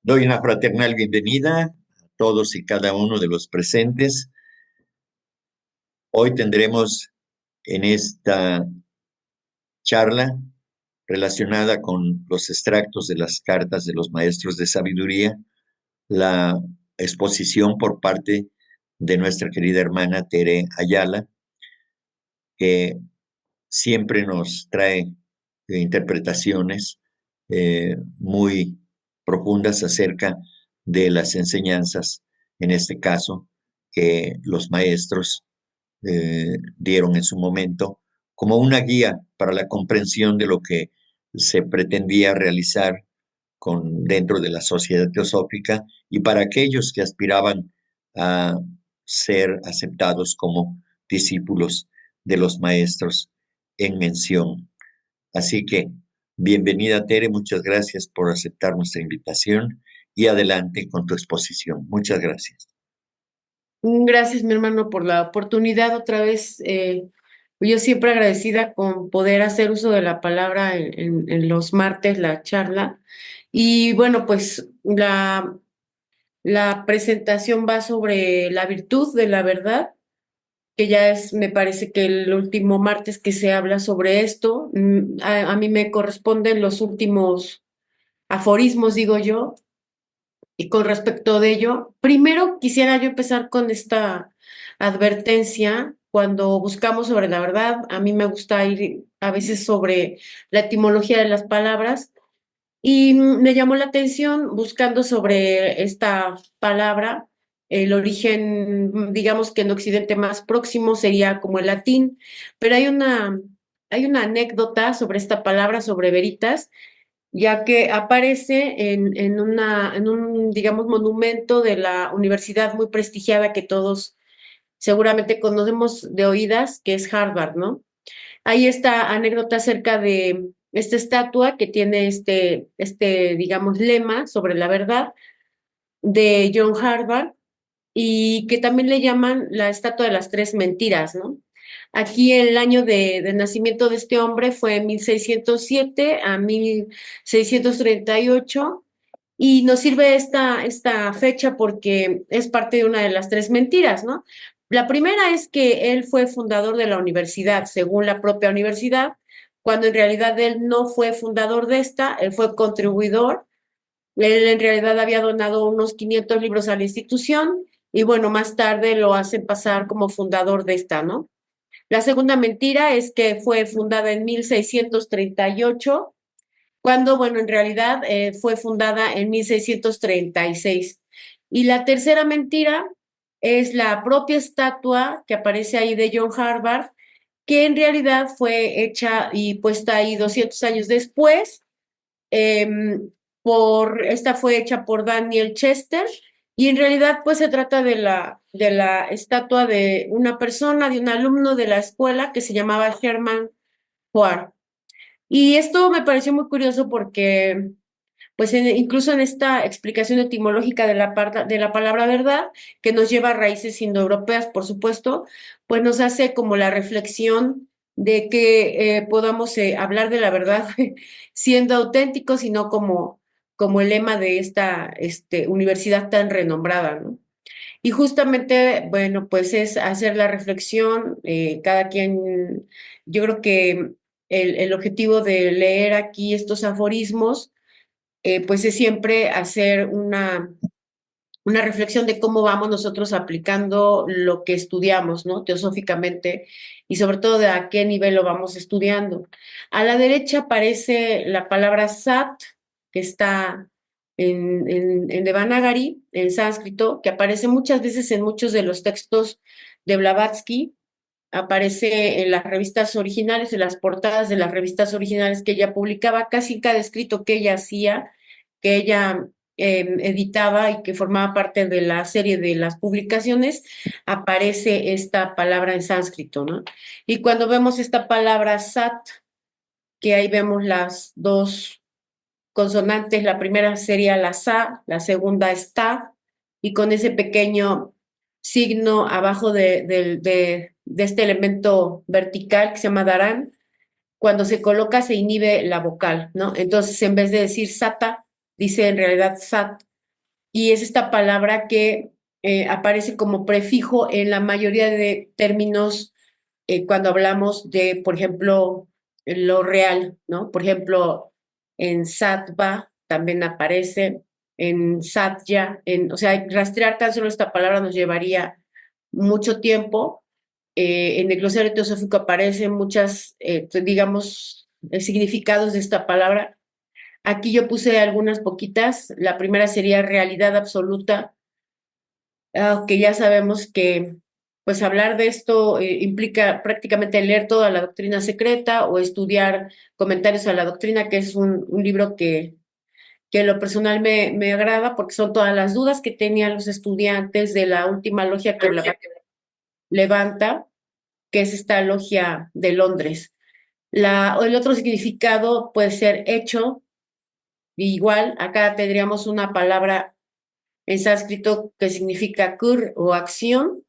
Doy una fraternal bienvenida a todos y cada uno de los presentes. Hoy tendremos en esta charla relacionada con los extractos de las cartas de los maestros de sabiduría, la exposición por parte de nuestra querida hermana Tere Ayala, que siempre nos trae interpretaciones muy profundas acerca de las enseñanzas, en este caso, que los maestros dieron en su momento como una guía para la comprensión de lo que se pretendía realizar dentro de la sociedad teosófica y para aquellos que aspiraban a ser aceptados como discípulos de los maestros en mención. Así que, bienvenida Tere, muchas gracias por aceptar nuestra invitación y adelante con tu exposición. Muchas gracias. Gracias, mi hermano, por la oportunidad otra vez. Yo siempre agradecida con poder hacer uso de la palabra en los martes, la charla. Y bueno, pues la presentación va sobre la virtud de la verdad, que ya es, me parece que el último martes que se habla sobre esto. A mí me corresponden los últimos aforismos, digo yo. Y con respecto de ello, primero quisiera yo empezar con esta advertencia. Cuando buscamos sobre la verdad, a mí me gusta ir a veces sobre la etimología de las palabras y me llamó la atención buscando sobre esta palabra. El origen, digamos que en Occidente más próximo sería como el latín, pero hay una anécdota sobre esta palabra, sobre veritas, ya que aparece en un, digamos, monumento de la universidad muy prestigiada que todos seguramente conocemos de oídas, que es Harvard, ¿no? Hay esta anécdota acerca de esta estatua que tiene digamos, lema sobre la verdad de John Harvard y que también le llaman la estatua de las tres mentiras, ¿no? Aquí el año de nacimiento de este hombre fue en 1607 a 1638 y nos sirve esta fecha porque es parte de una de las tres mentiras, ¿no? La primera es que él fue fundador de la universidad, según la propia universidad, cuando en realidad él no fue fundador de esta, él fue contribuidor. Él en realidad había donado unos 500 libros a la institución y bueno, más tarde lo hacen pasar como fundador de esta, ¿no? La segunda mentira es que fue fundada en 1638 cuando, bueno, en realidad fue fundada en 1636. Y la tercera mentira es la propia estatua que aparece ahí de John Harvard, que en realidad fue hecha y puesta ahí 200 años después. Esta fue hecha por Daniel Chester y en realidad pues se trata de la estatua de una persona, de un alumno de la escuela que se llamaba Hermann Hoare. Y esto me pareció muy curioso porque pues incluso en esta explicación etimológica de de la palabra verdad, que nos lleva a raíces indoeuropeas, por supuesto, pues nos hace como la reflexión de que podamos hablar de la verdad siendo auténticos y no como el lema de esta universidad tan renombrada, ¿no? Y justamente, bueno, pues es hacer la reflexión, cada quien, yo creo que el objetivo de leer aquí estos aforismos, pues es siempre hacer una reflexión de cómo vamos nosotros aplicando lo que estudiamos, ¿no? Teosóficamente y sobre todo de a qué nivel lo vamos estudiando. A la derecha aparece la palabra sat, que está en Devanagari, en sánscrito, que aparece muchas veces en muchos de los textos de Blavatsky, aparece en las revistas originales, en las portadas de las revistas originales que ella publicaba, casi en cada escrito que ella hacía, que ella editaba y que formaba parte de la serie de las publicaciones, aparece esta palabra en sánscrito, ¿no? Y cuando vemos esta palabra sat, que ahí vemos las dos consonantes, la primera sería la sa, la segunda está, y con ese pequeño signo abajo de este elemento vertical que se llama darán, cuando se coloca se inhibe la vocal, ¿no? Entonces, en vez de decir sata, dice en realidad sat. y es esta palabra que aparece como prefijo en la mayoría de términos cuando hablamos de, por ejemplo, lo real, ¿no? Por ejemplo, en sattva también aparece, en satya, o sea, rastrear tan solo esta palabra nos llevaría mucho tiempo. En el glosario teosófico aparecen muchas, digamos, significados de esta palabra. Aquí yo puse algunas poquitas. La primera sería realidad absoluta, que ya sabemos que pues hablar de esto implica prácticamente leer toda la doctrina secreta o estudiar comentarios a la doctrina, que es un libro que en lo personal me agrada porque son todas las dudas que tenían los estudiantes de la última logia que levanta, que es esta logia de Londres. El otro significado puede ser hecho, igual acá tendríamos una palabra en sánscrito que significa kur o acción.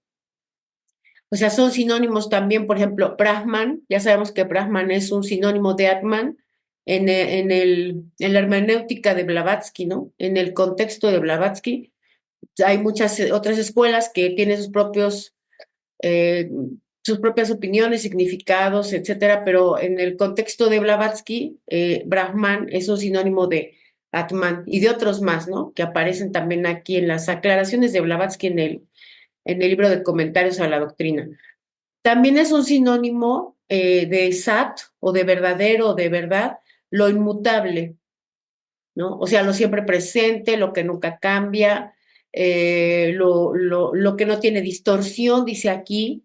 O sea, son sinónimos también, por ejemplo, Brahman, ya sabemos que Brahman es un sinónimo de Atman en la hermenéutica de Blavatsky, ¿no? En el contexto de Blavatsky, hay muchas otras escuelas que tienen eh, sus propias opiniones, significados, etcétera, pero en el contexto de Blavatsky, Brahman es un sinónimo de Atman y de otros más, ¿no? Que aparecen también aquí en las aclaraciones de Blavatsky en el libro de comentarios a la doctrina. También es un sinónimo de sat o de verdadero o de verdad, lo inmutable, ¿no? O sea, lo siempre presente, lo que nunca cambia, lo que no tiene distorsión, dice aquí.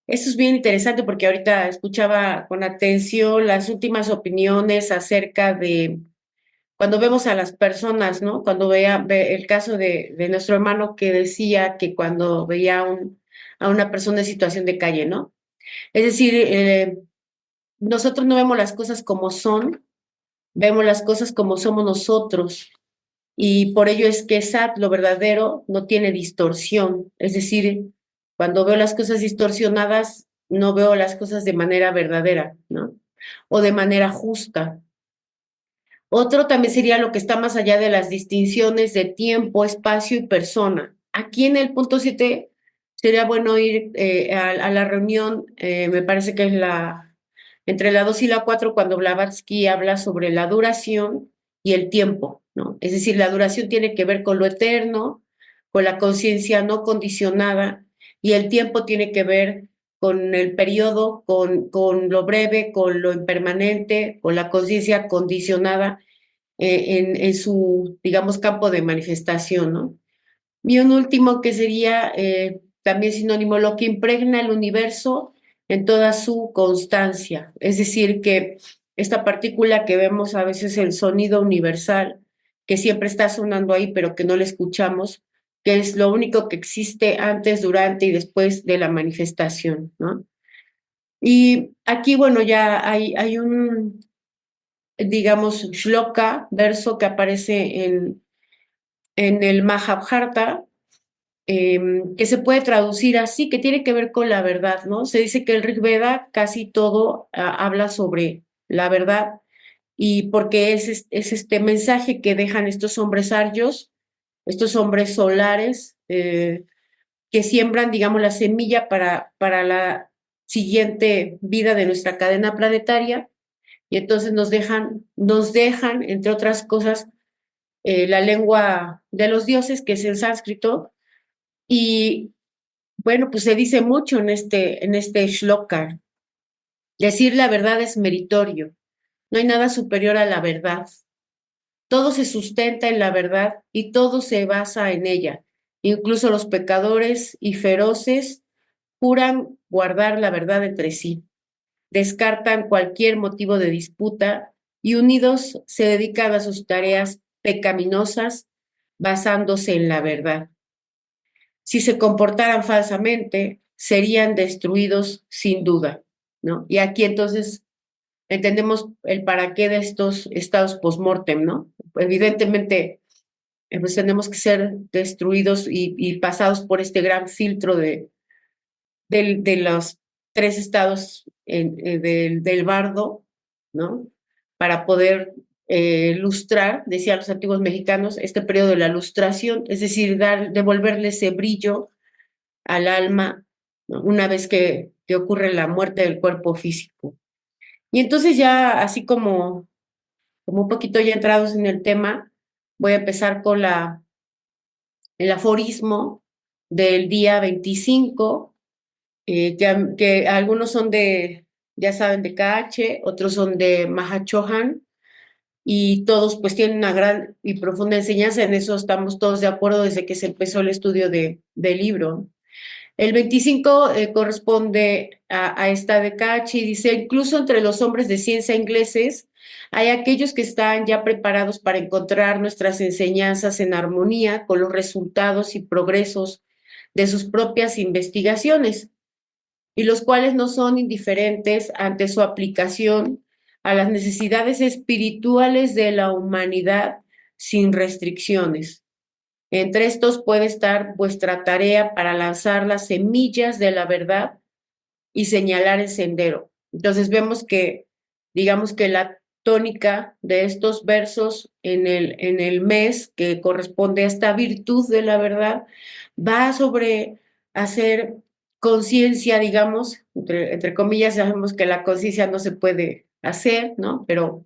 Esto es bien interesante porque ahorita escuchaba con atención las últimas opiniones acerca de cuando vemos a las personas, ¿no? Cuando ve el caso de nuestro hermano que decía que cuando veía a una persona en situación de calle, ¿no? Es decir, nosotros no vemos las cosas como son, vemos las cosas como somos nosotros. Y por ello es que SAT, lo verdadero, no tiene distorsión. Es decir, cuando veo las cosas distorsionadas, no veo las cosas de manera verdadera, ¿no? O de manera justa. Otro también sería lo que está más allá de las distinciones de tiempo, espacio y persona. Aquí en el punto 7 sería bueno ir a la reunión, me parece que es entre la 2 y la 4 cuando Blavatsky habla sobre la duración y el tiempo, ¿no? Es decir, la duración tiene que ver con lo eterno, con la conciencia no condicionada, y el tiempo tiene que ver con el periodo, con lo breve, con lo impermanente, con la conciencia condicionada en su, digamos, campo de manifestación, ¿no? Y un último que sería también sinónimo, lo que impregna el universo en toda su constancia. Es decir, que esta partícula que vemos a veces, el sonido universal, que siempre está sonando ahí, pero que no le escuchamos, que es lo único que existe antes, durante y después de la manifestación, ¿no? Y aquí, bueno, ya hay un, digamos, shloka, verso que aparece en el Mahabharata, que se puede traducir así, que tiene que ver con la verdad, ¿no? Se dice que el Rig Veda casi todo habla sobre la verdad y porque es este mensaje que dejan estos hombres sabios, estos hombres solares, que siembran, digamos, la semilla para la siguiente vida de nuestra cadena planetaria y entonces nos dejan, entre otras cosas, la lengua de los dioses, que es el sánscrito, y bueno, pues se dice mucho en este shloka. Decir la verdad es meritorio. No hay nada superior a la verdad. Todo se sustenta en la verdad y todo se basa en ella. Incluso los pecadores y feroces juran guardar la verdad entre sí. Descartan cualquier motivo de disputa y unidos se dedican a sus tareas pecaminosas basándose en la verdad. Si se comportaran falsamente, serían destruidos sin duda, ¿no? Y aquí entonces entendemos el para qué de estos estados post-mortem, ¿no? Evidentemente, pues tenemos que ser destruidos y pasados por este gran filtro de los tres estados del bardo, ¿no? Para poder lustrar, decían los antiguos mexicanos, este periodo de la lustración, es decir, devolverle ese brillo al alma, ¿no? Una vez que ocurre la muerte del cuerpo físico. Y entonces ya así como un poquito ya entrados en el tema, voy a empezar con el aforismo del día 25, que algunos son ya saben, de KH, otros son de Mahachohan, y todos pues tienen una gran y profunda enseñanza. En eso estamos todos de acuerdo desde que se empezó el estudio del libro. El 25 corresponde a esta de Cachi, dice, incluso entre los hombres de ciencia ingleses hay aquellos que están ya preparados para encontrar nuestras enseñanzas en armonía con los resultados y progresos de sus propias investigaciones, y los cuales no son indiferentes ante su aplicación a las necesidades espirituales de la humanidad sin restricciones. Entre estos puede estar vuestra tarea para lanzar las semillas de la verdad y señalar el sendero. Entonces vemos que, digamos que la tónica de estos versos en el mes que corresponde a esta virtud de la verdad va sobre hacer conciencia, digamos, entre comillas, sabemos que la conciencia no se puede hacer, ¿no? Pero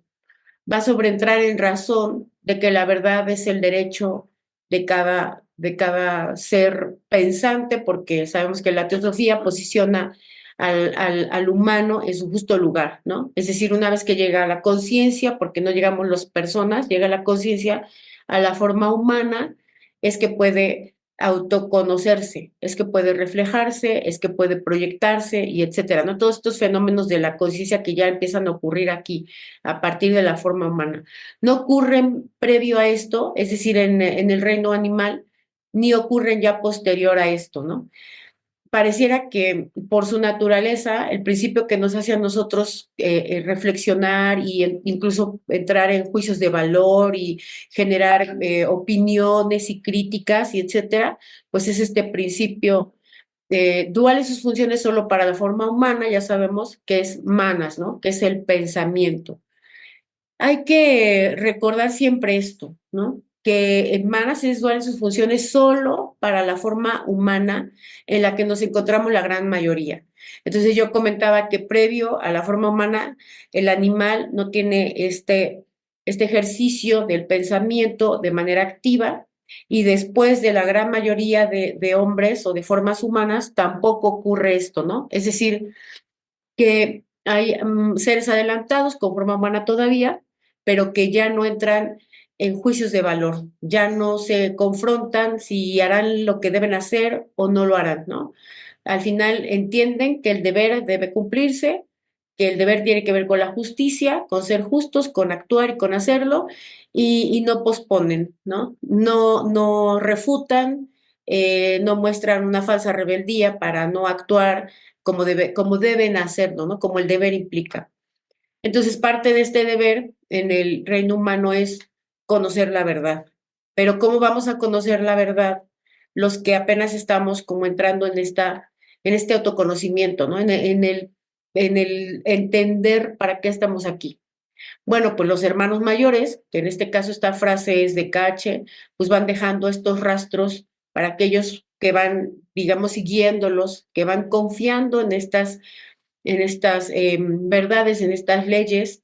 va sobre entrar en razón de que la verdad es el derecho de cada ser pensante, porque sabemos que la teosofía posiciona al humano en su justo lugar, ¿no? Es decir, una vez que llega a la conciencia, porque no llegamos las personas, llega la conciencia a la forma humana, es que puede autoconocerse, es que puede reflejarse, es que puede proyectarse y etcétera, ¿no? Todos estos fenómenos de la conciencia que ya empiezan a ocurrir aquí a partir de la forma humana. No ocurren previo a esto, es decir, en el reino animal, ni ocurren ya posterior a esto, ¿no? Pareciera que por su naturaleza, el principio que nos hace a nosotros reflexionar y incluso entrar en juicios de valor y generar opiniones y críticas y etcétera, pues es este principio dual en sus funciones solo para la forma humana, ya sabemos que es manas, ¿no? Que es el pensamiento. Hay que recordar siempre esto, ¿no? Que en manas es dual en sus funciones solo para la forma humana en la que nos encontramos la gran mayoría. Entonces yo comentaba que previo a la forma humana, el animal no tiene este ejercicio del pensamiento de manera activa, y después de la gran mayoría de hombres o de formas humanas tampoco ocurre esto, ¿no? Es decir, que hay seres adelantados con forma humana todavía, pero que ya no entran en juicios de valor, ya no se confrontan si harán lo que deben hacer o no lo harán, ¿no? Al final entienden que el deber debe cumplirse, que el deber tiene que ver con la justicia, con ser justos, con actuar y con hacerlo, y no posponen, ¿no? No refutan, no muestran una falsa rebeldía para no actuar como deben hacerlo, ¿no? Como el deber implica. Entonces, parte de este deber en el reino humano es conocer la verdad. Pero ¿cómo vamos a conocer la verdad los que apenas estamos como entrando en este autoconocimiento, ¿no? En el entender para qué estamos aquí? Bueno, pues los hermanos mayores, que en este caso esta frase es de Cache, pues van dejando estos rastros para aquellos que van, digamos, siguiéndolos, que van confiando en estas verdades, en estas leyes,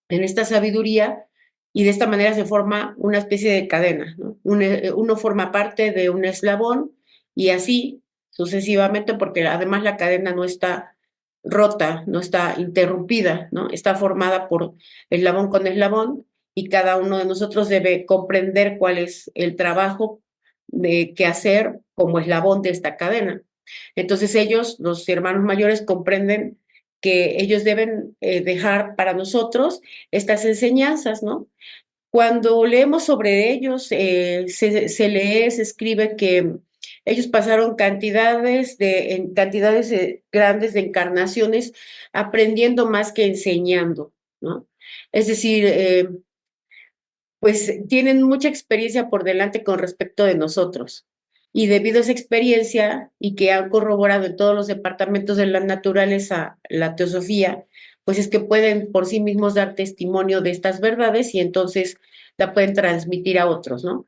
en esta sabiduría, y de esta manera se forma una especie de cadena, ¿no? Uno forma parte de un eslabón y así sucesivamente, porque además la cadena no está rota, no está interrumpida, ¿no? Está formada por eslabón con eslabón, y cada uno de nosotros debe comprender cuál es el trabajo que hacer como eslabón de esta cadena. Entonces ellos, los hermanos mayores, comprenden que ellos deben dejar para nosotros estas enseñanzas, ¿no? Cuando leemos sobre ellos, se lee, se escribe que ellos pasaron cantidades grandes de encarnaciones aprendiendo más que enseñando, ¿no? Es decir, pues tienen mucha experiencia por delante con respecto de nosotros. Y debido a esa experiencia y que han corroborado en todos los departamentos de la naturaleza la teosofía, pues es que pueden por sí mismos dar testimonio de estas verdades y entonces la pueden transmitir a otros, ¿no?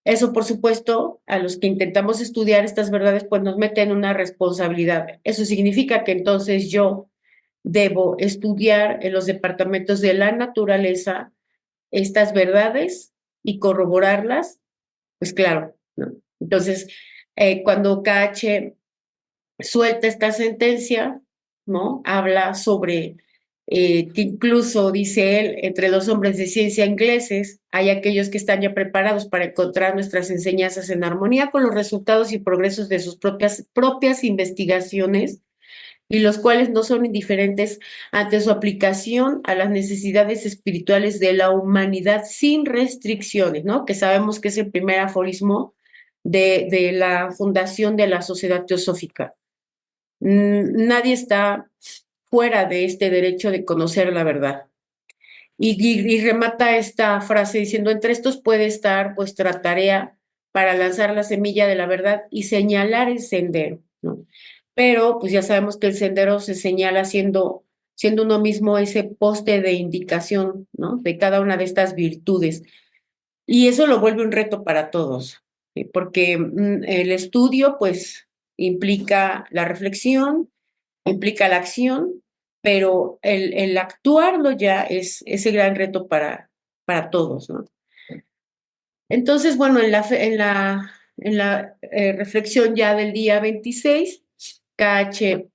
Eso, por supuesto, a los que intentamos estudiar estas verdades, pues nos mete en una responsabilidad. Eso significa que entonces yo debo estudiar en los departamentos de la naturaleza estas verdades y corroborarlas, pues claro, ¿no? Entonces, cuando KH suelta esta sentencia, ¿no? Habla sobre que incluso, dice él, entre los hombres de ciencia ingleses hay aquellos que están ya preparados para encontrar nuestras enseñanzas en armonía con los resultados y progresos de sus propias investigaciones y los cuales no son indiferentes ante su aplicación a las necesidades espirituales de la humanidad sin restricciones, ¿no? Que sabemos que es el primer aforismo de la fundación de la Sociedad Teosófica. Nadie está fuera de este derecho de conocer la verdad. Y remata esta frase diciendo, entre estos puede estar vuestra tarea para lanzar la semilla de la verdad y señalar el sendero, ¿no? Pero pues ya sabemos que el sendero se señala siendo uno mismo ese poste de indicación, ¿no? De cada una de estas virtudes. Y eso lo vuelve un reto para todos, ¿sí? Porque el estudio pues implica la reflexión, implica la acción, pero el actuarlo ya es ese gran reto para todos, ¿no? Entonces, bueno, en la reflexión ya del día 26, KH,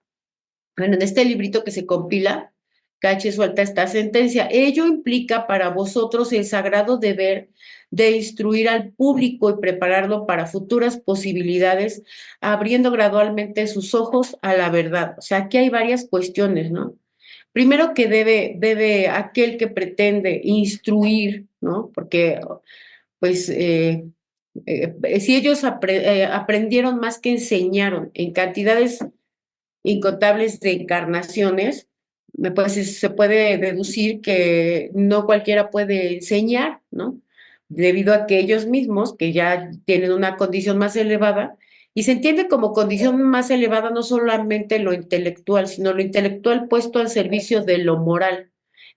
bueno, en este librito que se compila, KH suelta esta sentencia. Ello implica para vosotros el sagrado deber de instruir al público y prepararlo para futuras posibilidades, abriendo gradualmente sus ojos a la verdad. O sea, aquí hay varias cuestiones, ¿no? Primero que debe aquel que pretende instruir, ¿no? Porque, pues, si ellos aprendieron más que enseñaron en cantidades incontables de encarnaciones, pues se puede deducir que no cualquiera puede enseñar, ¿no? Debido a que ellos mismos, que ya tienen una condición más elevada, y se entiende como condición más elevada no solamente lo intelectual, sino lo intelectual puesto al servicio de lo moral,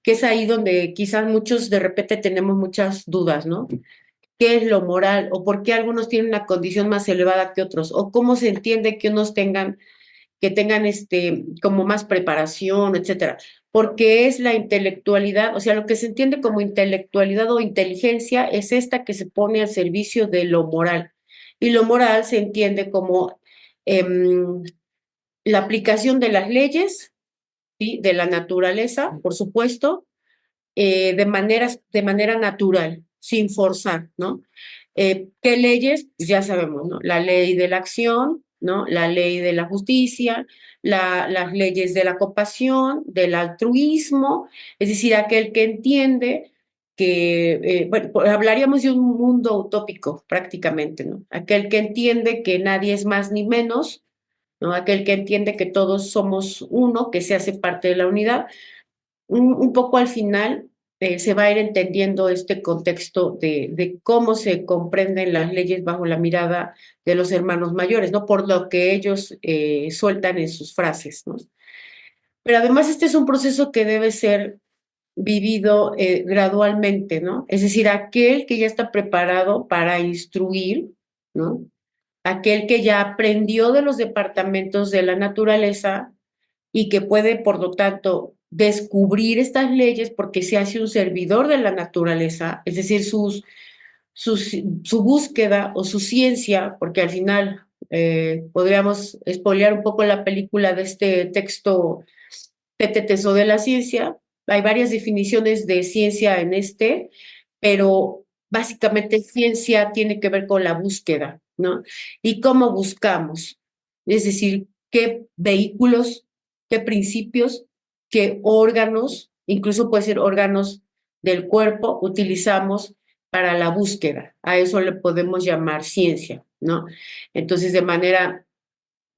que es ahí donde quizás muchos de repente tenemos muchas dudas, ¿no? ¿Qué es lo moral? ¿O por qué algunos tienen una condición más elevada que otros? ¿O cómo se entiende que unos tengan como más preparación, etcétera? Porque es la intelectualidad, o sea, lo que se entiende como intelectualidad o inteligencia es esta que se pone al servicio de lo moral. Y lo moral se entiende como em, la aplicación de las leyes, ¿sí? De la naturaleza, por supuesto, de manera natural, sin forzar, ¿no? ¿Qué leyes? Pues ya sabemos, ¿no? La ley de la acción, ¿no? La ley de la justicia, las leyes de la compasión, del altruismo, es decir, aquel que entiende que, bueno, hablaríamos de un mundo utópico prácticamente, ¿no? Aquel que entiende que nadie es más ni menos, ¿no? Aquel que entiende que todos somos uno, que se hace parte de la unidad. Un poco al final se va a ir entendiendo este contexto de cómo se comprenden las leyes bajo la mirada de los hermanos mayores, ¿no? Por lo que ellos sueltan en sus frases, ¿no? Pero además este es un proceso que debe ser vivido gradualmente, ¿no? Es decir, aquel que ya está preparado para instruir, ¿no? Aquel que ya aprendió de los departamentos de la naturaleza y que puede, por lo tanto, descubrir estas leyes porque se hace un servidor de la naturaleza, es decir, su búsqueda o su ciencia, porque al final podríamos espolear un poco la película de este texto Teteteso de la ciencia. Hay varias definiciones de ciencia en pero básicamente ciencia tiene que ver con la búsqueda, ¿no? Y cómo buscamos, es decir, qué vehículos, qué principios, qué órganos, incluso puede ser órganos del cuerpo, utilizamos para la búsqueda. A eso le podemos llamar ciencia, ¿no? Entonces, de manera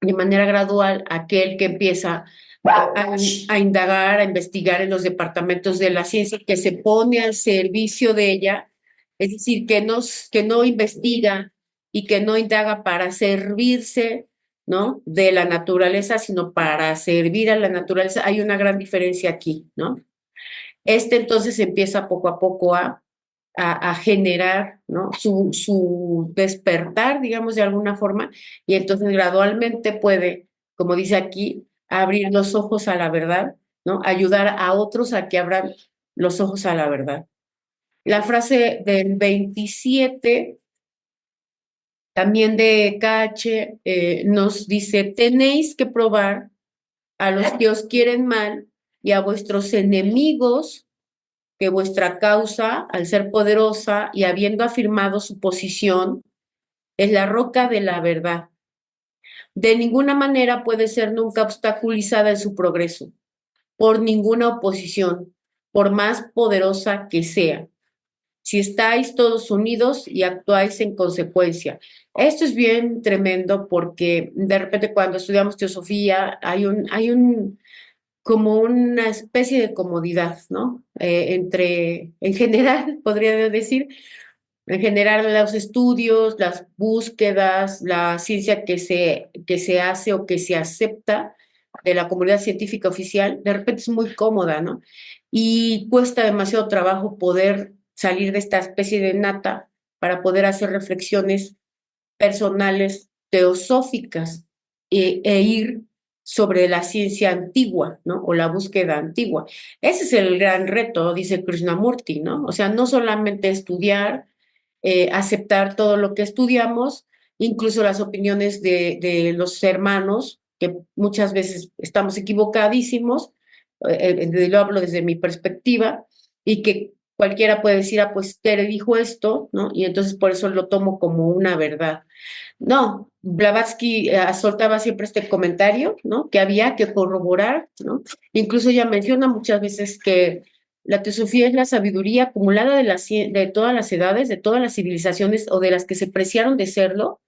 gradual, aquel que empieza a indagar, a investigar en los departamentos de la ciencia, que se pone al servicio de ella, es decir, que no investiga y que no indaga para servirse ¿no? De la naturaleza, sino para servir a la naturaleza. Hay una gran diferencia aquí, ¿no? Entonces empieza poco a poco a generar, ¿no? Su despertar, digamos, de alguna forma, y entonces gradualmente puede, como dice aquí, abrir los ojos a la verdad, ¿no? Ayudar a otros a que abran los ojos a la verdad. La frase del 27, también de KH, nos dice, tenéis que probar a los que os quieren mal y a vuestros enemigos que vuestra causa, al ser poderosa y habiendo afirmado su posición, es la roca de la verdad. De ninguna manera puede ser nunca obstaculizada en su progreso, por ninguna oposición, por más poderosa que sea, si estáis todos unidos y actuáis en consecuencia. Esto es bien tremendo porque de repente cuando estudiamos teosofía hay un como una especie de comodidad, ¿no? En general, podría decir, en general los estudios, las búsquedas, la ciencia que se hace o que se acepta de la comunidad científica oficial, de repente es muy cómoda, ¿no? Y cuesta demasiado trabajo poder salir de esta especie de nata para poder hacer reflexiones personales teosóficas e ir sobre la ciencia antigua, ¿no? O la búsqueda antigua. Ese es el gran reto, dice Krishnamurti, ¿no? O sea, no solamente estudiar, aceptar todo lo que estudiamos, incluso las opiniones de los hermanos, que muchas veces estamos equivocadísimos, lo hablo desde mi perspectiva, y que cualquiera puede decir, ah, pues Tere dijo esto, ¿no? Y entonces por eso lo tomo como una verdad. No, Blavatsky soltaba siempre este comentario, ¿no? Que había que corroborar, ¿no? Incluso ella menciona muchas veces que la teosofía es la sabiduría acumulada de todas las edades, de todas las civilizaciones o de las que se preciaron de serlo,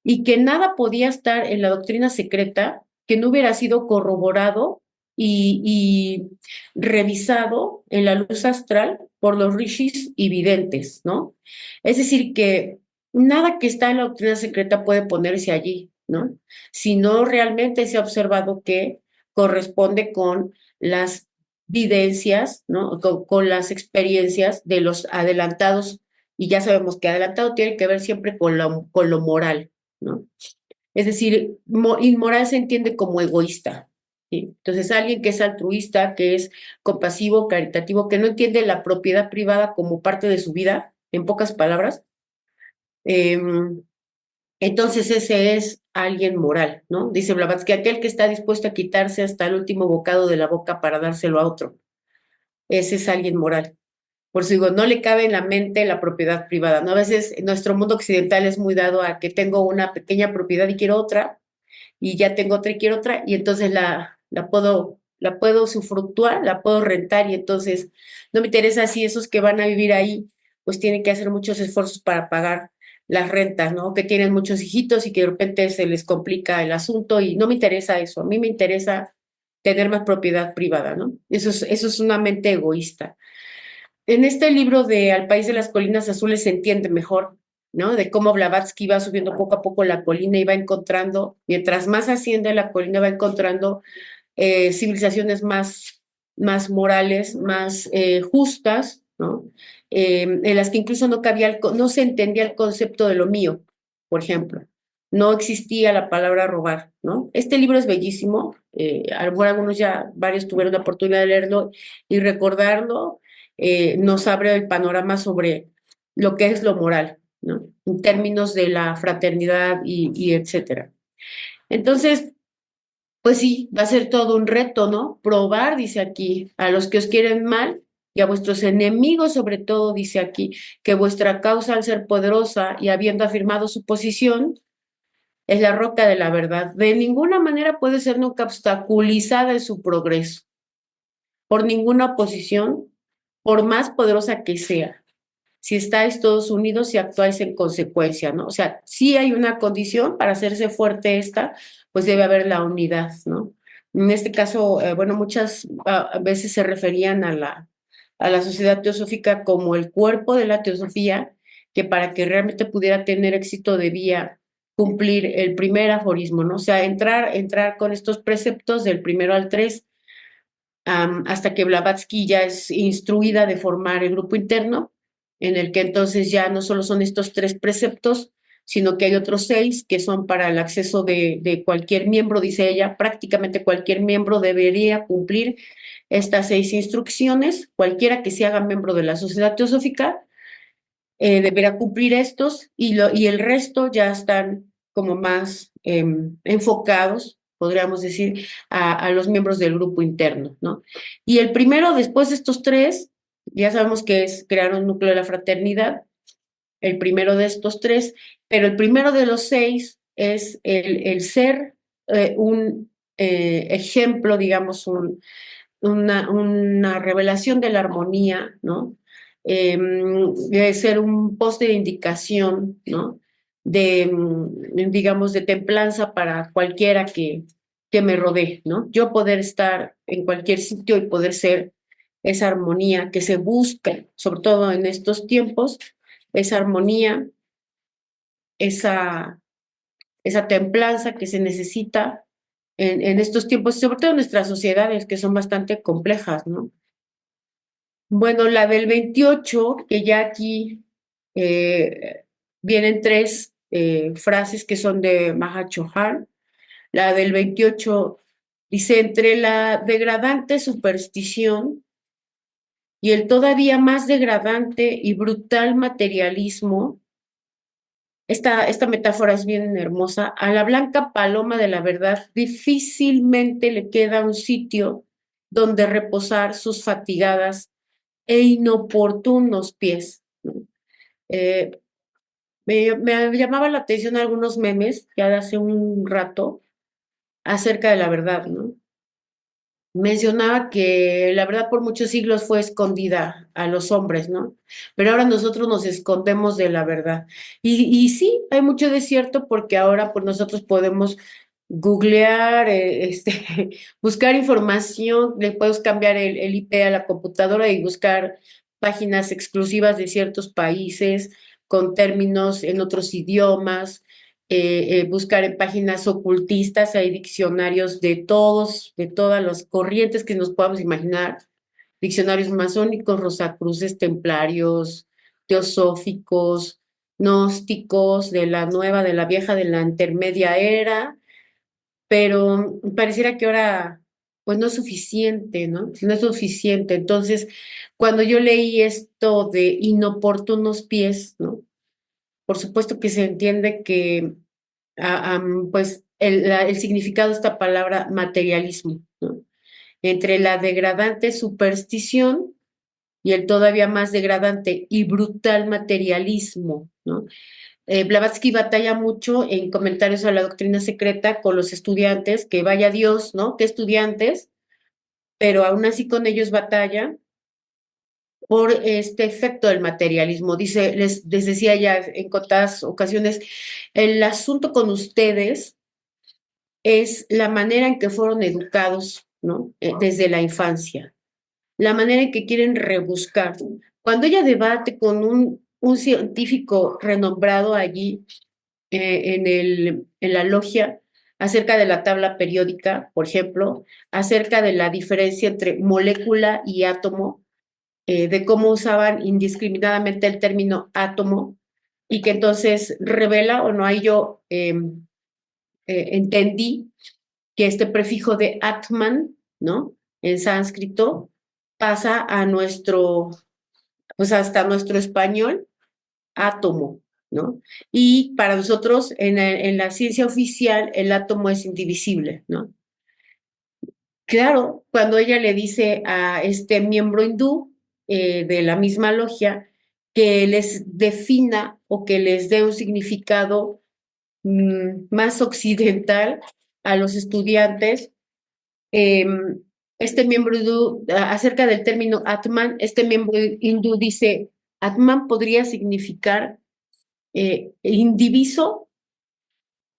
y que nada podía estar en la doctrina secreta que no hubiera sido corroborado y revisado en la luz astral por los rishis y videntes, ¿no? Es decir, que nada que está en la doctrina secreta puede ponerse allí, ¿no? Si no realmente se ha observado que corresponde con las videncias, ¿no? Con las experiencias de los adelantados, y ya sabemos que adelantado tiene que ver siempre con lo moral, ¿no? Es decir, inmoral se entiende como egoísta, ¿sí? Entonces, alguien que es altruista, que es compasivo, caritativo, que no entiende la propiedad privada como parte de su vida, en pocas palabras, eh, entonces ese es alguien moral, ¿no? Dice Blavatsky, aquel que está dispuesto a quitarse hasta el último bocado de la boca para dárselo a otro, ese es alguien moral. Por eso digo, no le cabe en la mente la propiedad privada, ¿no? A veces nuestro mundo occidental es muy dado a que tengo una pequeña propiedad y quiero otra, y ya tengo otra y quiero otra, y entonces la puedo usufructuar, la puedo rentar, y entonces no me interesa si esos que van a vivir ahí, pues tienen que hacer muchos esfuerzos para pagar las rentas, ¿no? Que tienen muchos hijitos y que de repente se les complica el asunto, y no me interesa eso, a mí me interesa tener más propiedad privada, ¿no? Eso es una mente egoísta. En este libro de Al País de las Colinas Azules se entiende mejor, ¿no? De cómo Blavatsky va subiendo poco a poco la colina y va encontrando, mientras más asciende la colina, va encontrando civilizaciones más morales, más justas, ¿no? En las que incluso no se entendía el concepto de lo mío, por ejemplo. No existía la palabra robar, ¿no? Este libro es bellísimo, a lo mejor varios tuvieron la oportunidad de leerlo y recordarlo, nos abre el panorama sobre lo que es lo moral, ¿no? En términos de la fraternidad y etcétera. Entonces, pues sí, va a ser todo un reto, ¿no? Probar, dice aquí, a los que os quieren mal y a vuestros enemigos, sobre todo, dice aquí, que vuestra causa al ser poderosa y habiendo afirmado su posición, es la roca de la verdad. De ninguna manera puede ser nunca obstaculizada en su progreso, por ninguna oposición, por más poderosa que sea. Si estáis todos unidos y actuáis en consecuencia, ¿no? O sea, sí hay una condición para hacerse fuerte esta, pues debe haber la unidad, ¿no? En este caso, bueno, muchas veces se referían a la sociedad teosófica como el cuerpo de la teosofía, que para que realmente pudiera tener éxito debía cumplir el primer aforismo, ¿no? O sea, entrar con estos preceptos del primero al tres, hasta que Blavatsky ya es instruida de formar el grupo interno, en el que entonces ya no solo son estos tres preceptos, sino que hay otros seis que son para el acceso de cualquier miembro, dice ella, prácticamente cualquier miembro debería cumplir estas seis instrucciones, cualquiera que se haga miembro de la Sociedad Teosófica deberá cumplir estos y el resto ya están como más enfocados, podríamos decir, a los miembros del grupo interno, ¿no? Y el primero, después de estos tres, ya sabemos que es crear un núcleo de la fraternidad, el primero de estos tres, pero el primero de los seis es el ser un ejemplo, digamos, una revelación de la armonía, ¿no? Debe ser un poste de indicación, ¿no? Digamos, de templanza para cualquiera que me rodee, ¿no? Yo poder estar en cualquier sitio y poder ser esa armonía que se busca, sobre todo en estos tiempos, esa armonía, esa, esa templanza que se necesita en estos tiempos, sobre todo en nuestras sociedades que son bastante complejas, ¿no? Bueno, la del 28 que ya aquí eh, vienen tres frases que son de Maha Chohan. La del 28 dice, entre la degradante superstición y el todavía más degradante y brutal materialismo, esta metáfora es bien hermosa, a la blanca paloma de la verdad difícilmente le queda un sitio donde reposar sus fatigadas e inoportunos pies, ¿no? Eh, me llamaba la atención algunos memes que hace un rato acerca de la verdad, ¿no? Mencionaba que la verdad por muchos siglos fue escondida a los hombres, ¿no? Pero ahora nosotros nos escondemos de la verdad. Y sí, hay mucho de cierto porque ahora pues nosotros podemos googlear, buscar información, le puedes cambiar el IP a la computadora y buscar páginas exclusivas de ciertos países con términos en otros idiomas, buscar en páginas ocultistas, hay diccionarios de todas las corrientes que nos podamos imaginar, diccionarios masónicos, rosacruces, templarios, teosóficos, gnósticos, de la nueva, de la vieja, de la intermedia era, pero pareciera que ahora pues no es suficiente, ¿no? No es suficiente. Entonces, cuando yo leí esto de inoportunos pies, ¿no? Por supuesto que se entiende que pues el significado de esta palabra materialismo, ¿no? Entre la degradante superstición y el todavía más degradante y brutal materialismo, ¿no? Blavatsky batalla mucho en comentarios a la doctrina secreta con los estudiantes, que vaya Dios, ¿no? Que estudiantes, pero aún así con ellos batalla por este efecto del materialismo. Dice, les decía ya en contadas ocasiones, el asunto con ustedes es la manera en que fueron educados, ¿no? Desde la infancia, la manera en que quieren rebuscar. Cuando ella debate con un científico renombrado allí en la logia acerca de la tabla periódica, por ejemplo, acerca de la diferencia entre molécula y átomo, de cómo usaban indiscriminadamente el término átomo y que entonces revela, o no hay yo entendí que este prefijo de Atman, ¿no? En sánscrito, pasa a nuestro, pues hasta nuestro español, átomo, ¿no? Y para nosotros, en la ciencia oficial, el átomo es indivisible, ¿no? Claro, cuando ella le dice a este miembro hindú de la misma logia que les defina o que les dé un significado más occidental a los estudiantes, eh, este miembro hindú, acerca del término Atman, este miembro hindú dice, Atman podría significar indiviso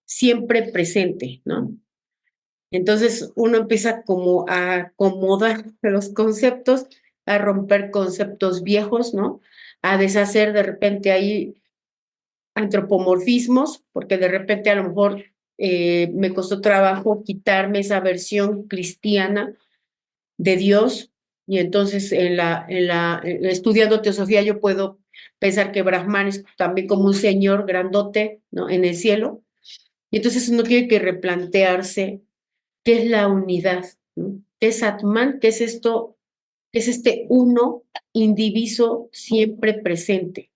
siempre presente, ¿no? Entonces uno empieza como a acomodar los conceptos, a romper conceptos viejos, ¿no? A deshacer de repente ahí antropomorfismos, porque de repente a lo mejor me costó trabajo quitarme esa versión cristiana de Dios, y entonces estudiando teosofía yo puedo pensar que Brahman es también como un señor grandote, ¿no? En el cielo, y entonces uno tiene que replantearse qué es la unidad, ¿no? ¿Qué es Atman? ¿Qué es esto? ¿Qué es este uno indiviso siempre presente?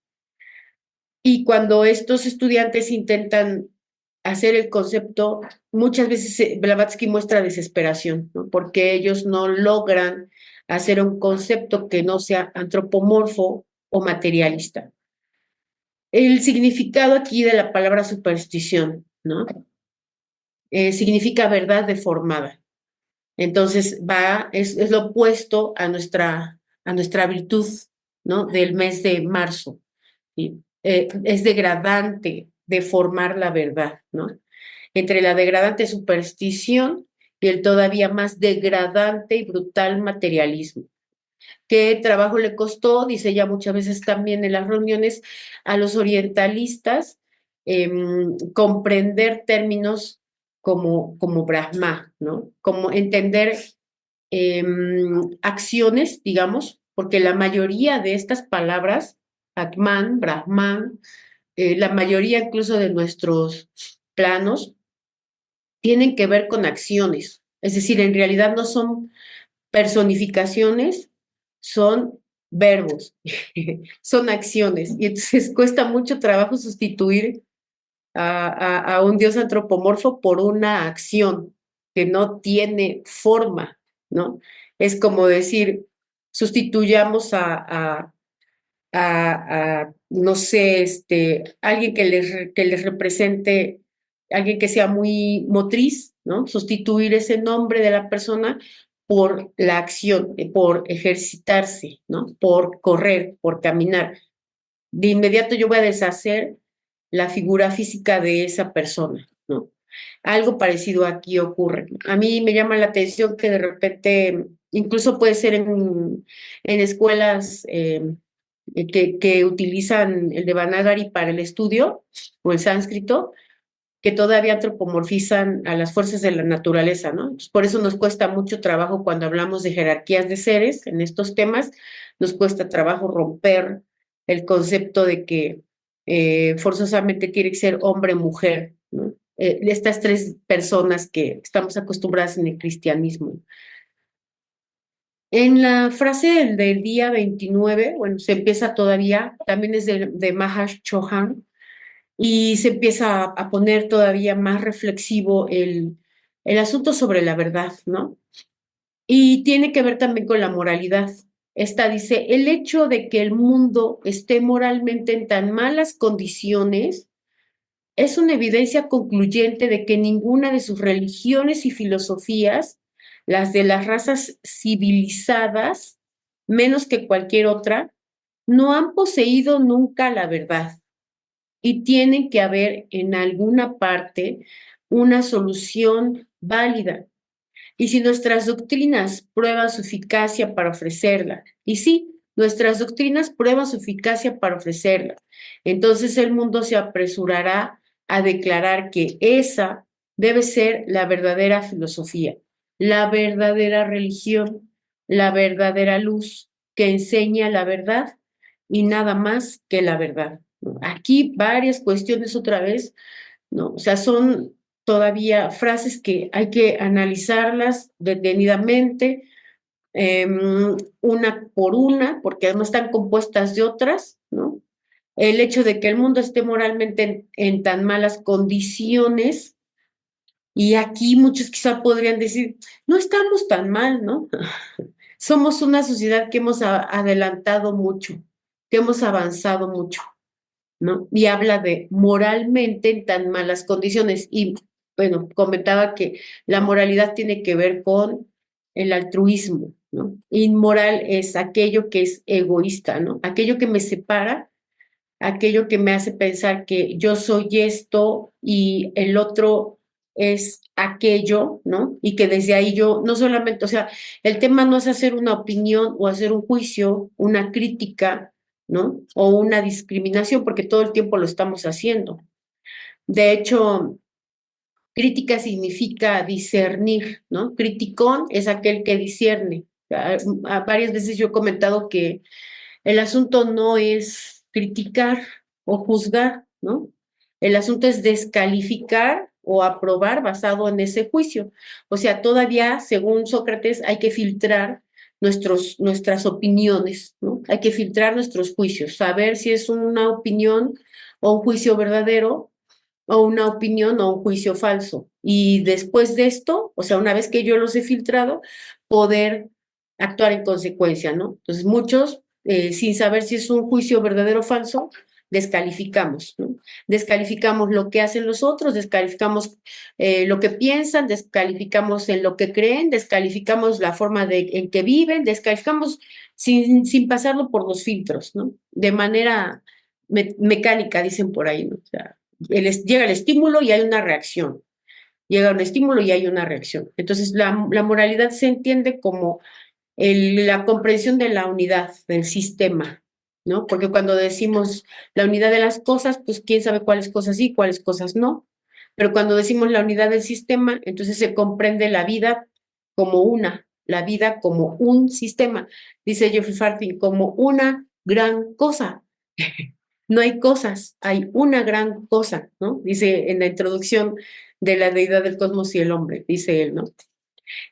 Y cuando estos estudiantes intentan hacer el concepto, muchas veces Blavatsky muestra desesperación, ¿no? Porque ellos no logran hacer un concepto que no sea antropomorfo o materialista. El significado aquí de la palabra superstición, ¿no? Significa verdad deformada. Entonces es lo opuesto a nuestra virtud, ¿no? Del mes de marzo. ¿Sí? Es degradante deformar la verdad, ¿no? Entre la degradante superstición y el todavía más degradante y brutal materialismo. ¿Qué trabajo le costó? Dice ella muchas veces también en las reuniones a los orientalistas comprender términos como Brahma, ¿no? Como entender acciones, digamos, porque la mayoría de estas palabras, Atman, Brahman, la mayoría incluso de nuestros planos, tienen que ver con acciones. Es decir, en realidad no son personificaciones, son verbos, son acciones. Y entonces cuesta mucho trabajo sustituir a un dios antropomorfo por una acción que no tiene forma, ¿no? Es como decir, sustituyamos no sé, alguien que les represente, alguien que sea muy motriz, ¿no? Sustituir ese nombre de la persona por la acción, por ejercitarse, ¿no? Por correr, por caminar. De inmediato yo voy a deshacer la figura física de esa persona, ¿no? Algo parecido aquí ocurre. A mí me llama la atención que de repente, incluso puede ser en escuelas que utilizan el Devanagari para el estudio o el sánscrito, que todavía antropomorfizan a las fuerzas de la naturaleza, ¿no? Entonces, por eso nos cuesta mucho trabajo cuando hablamos de jerarquías de seres en estos temas, nos cuesta trabajo romper el concepto de que forzosamente tiene que ser hombre-mujer, ¿no? Estas tres personas que estamos acostumbradas en el cristianismo. En la frase del día 29, bueno, se empieza todavía, también es de Maharaj Chohan, y se empieza a poner todavía más reflexivo el asunto sobre la verdad, ¿no? Y tiene que ver también con la moralidad. Esta dice, el hecho de que el mundo esté moralmente en tan malas condiciones es una evidencia concluyente de que ninguna de sus religiones y filosofías, las de las razas civilizadas, menos que cualquier otra, no han poseído nunca la verdad y tiene que haber en alguna parte una solución válida. Y si nuestras doctrinas prueban su eficacia para ofrecerla, y sí, nuestras doctrinas prueban su eficacia para ofrecerla, entonces el mundo se apresurará a declarar que esa debe ser la verdadera filosofía, la verdadera religión, la verdadera luz que enseña la verdad y nada más que la verdad. Aquí varias cuestiones otra vez, ¿no? O sea, son todavía frases que hay que analizarlas detenidamente, una por una, porque además están compuestas de otras, ¿no? El hecho de que el mundo esté moralmente en tan malas condiciones, y aquí muchos quizá podrían decir, no estamos tan mal, ¿no? Somos una sociedad que hemos adelantado mucho, que hemos avanzado mucho, ¿no? Y habla de moralmente en tan malas condiciones. Y bueno, comentaba que la moralidad tiene que ver con el altruismo, ¿no? Inmoral es aquello que es egoísta, ¿no? Aquello que me separa, aquello que me hace pensar que yo soy esto y el otro es aquello, ¿no? Y que desde ahí yo, no solamente, o sea, el tema no es hacer una opinión o hacer un juicio, una crítica ¿no? O una discriminación, porque todo el tiempo lo estamos haciendo. De hecho, crítica significa discernir, ¿no? Criticón es aquel que discierne. Varias veces yo he comentado que el asunto no es criticar o juzgar, ¿no? El asunto es descalificar o aprobar basado en ese juicio. O sea, todavía, según Sócrates, hay que filtrar nuestras opiniones, ¿no? Hay que filtrar nuestros juicios, saber si es una opinión o un juicio verdadero o una opinión o un juicio falso. Y después de esto, o sea, una vez que yo los he filtrado, poder actuar en consecuencia, ¿no? Entonces, muchos, sin saber si es un juicio verdadero o falso, descalificamos, ¿no? Descalificamos lo que hacen los otros, descalificamos lo que piensan, descalificamos en lo que creen, descalificamos la forma en que viven, descalificamos sin pasarlo por los filtros, ¿no? De manera mecánica, dicen por ahí, ¿no? O sea, llega el estímulo y hay una reacción. Llega un estímulo y hay una reacción. Entonces, la moralidad se entiende como la comprensión de la unidad, del sistema, ¿no? Porque cuando decimos la unidad de las cosas, pues quién sabe cuáles cosas sí, cuáles cosas no. Pero cuando decimos la unidad del sistema, entonces se comprende la vida como una, la vida como un sistema, dice Jeffrey Farfin, como una gran cosa. No hay cosas, hay una gran cosa, ¿no? Dice en la introducción de la deidad del cosmos y el hombre, dice él, ¿no?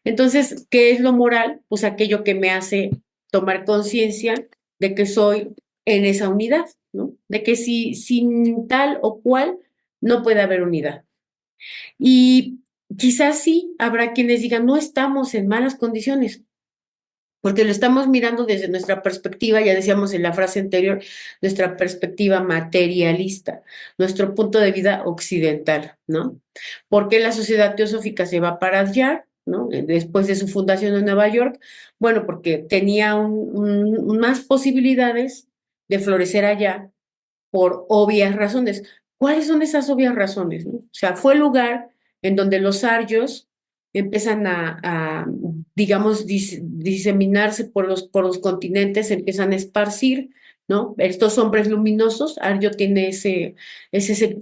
Entonces, ¿qué es lo moral? Pues aquello que me hace tomar conciencia de que soy en esa unidad, ¿no? De que si sin tal o cual no puede haber unidad. Y quizás sí habrá quienes digan, no estamos en malas condiciones, porque lo estamos mirando desde nuestra perspectiva, ya decíamos en la frase anterior, nuestra perspectiva materialista, nuestro punto de vida occidental, ¿no? ¿Por qué la sociedad teosófica se va para allá, ¿no? Después de su fundación en Nueva York, bueno, porque tenía más posibilidades de florecer allá por obvias razones. ¿Cuáles son esas obvias razones, no? O sea, fue el lugar en donde los arios empiezan digamos, diseminarse por los continentes, empiezan a esparcir, ¿no? Estos hombres luminosos, ario tiene ese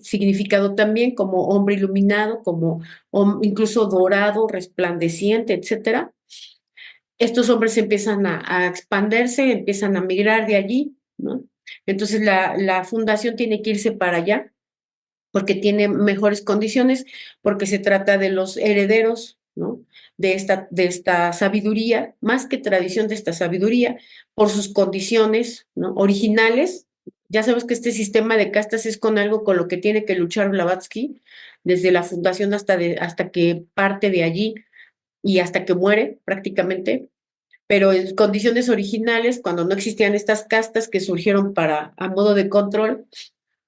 significado también como hombre iluminado, como incluso dorado, resplandeciente, etcétera. Estos hombres empiezan a expandirse, empiezan a migrar de allí, ¿no? Entonces la fundación tiene que irse para allá porque tiene mejores condiciones, porque se trata de los herederos, ¿no? De esta sabiduría, más que tradición de esta sabiduría, por sus condiciones, ¿no? Originales. Ya sabes que este sistema de castas es con algo con lo que tiene que luchar Blavatsky, desde la fundación hasta que parte de allí y hasta que muere prácticamente, pero en condiciones originales, cuando no existían estas castas que surgieron a modo de control,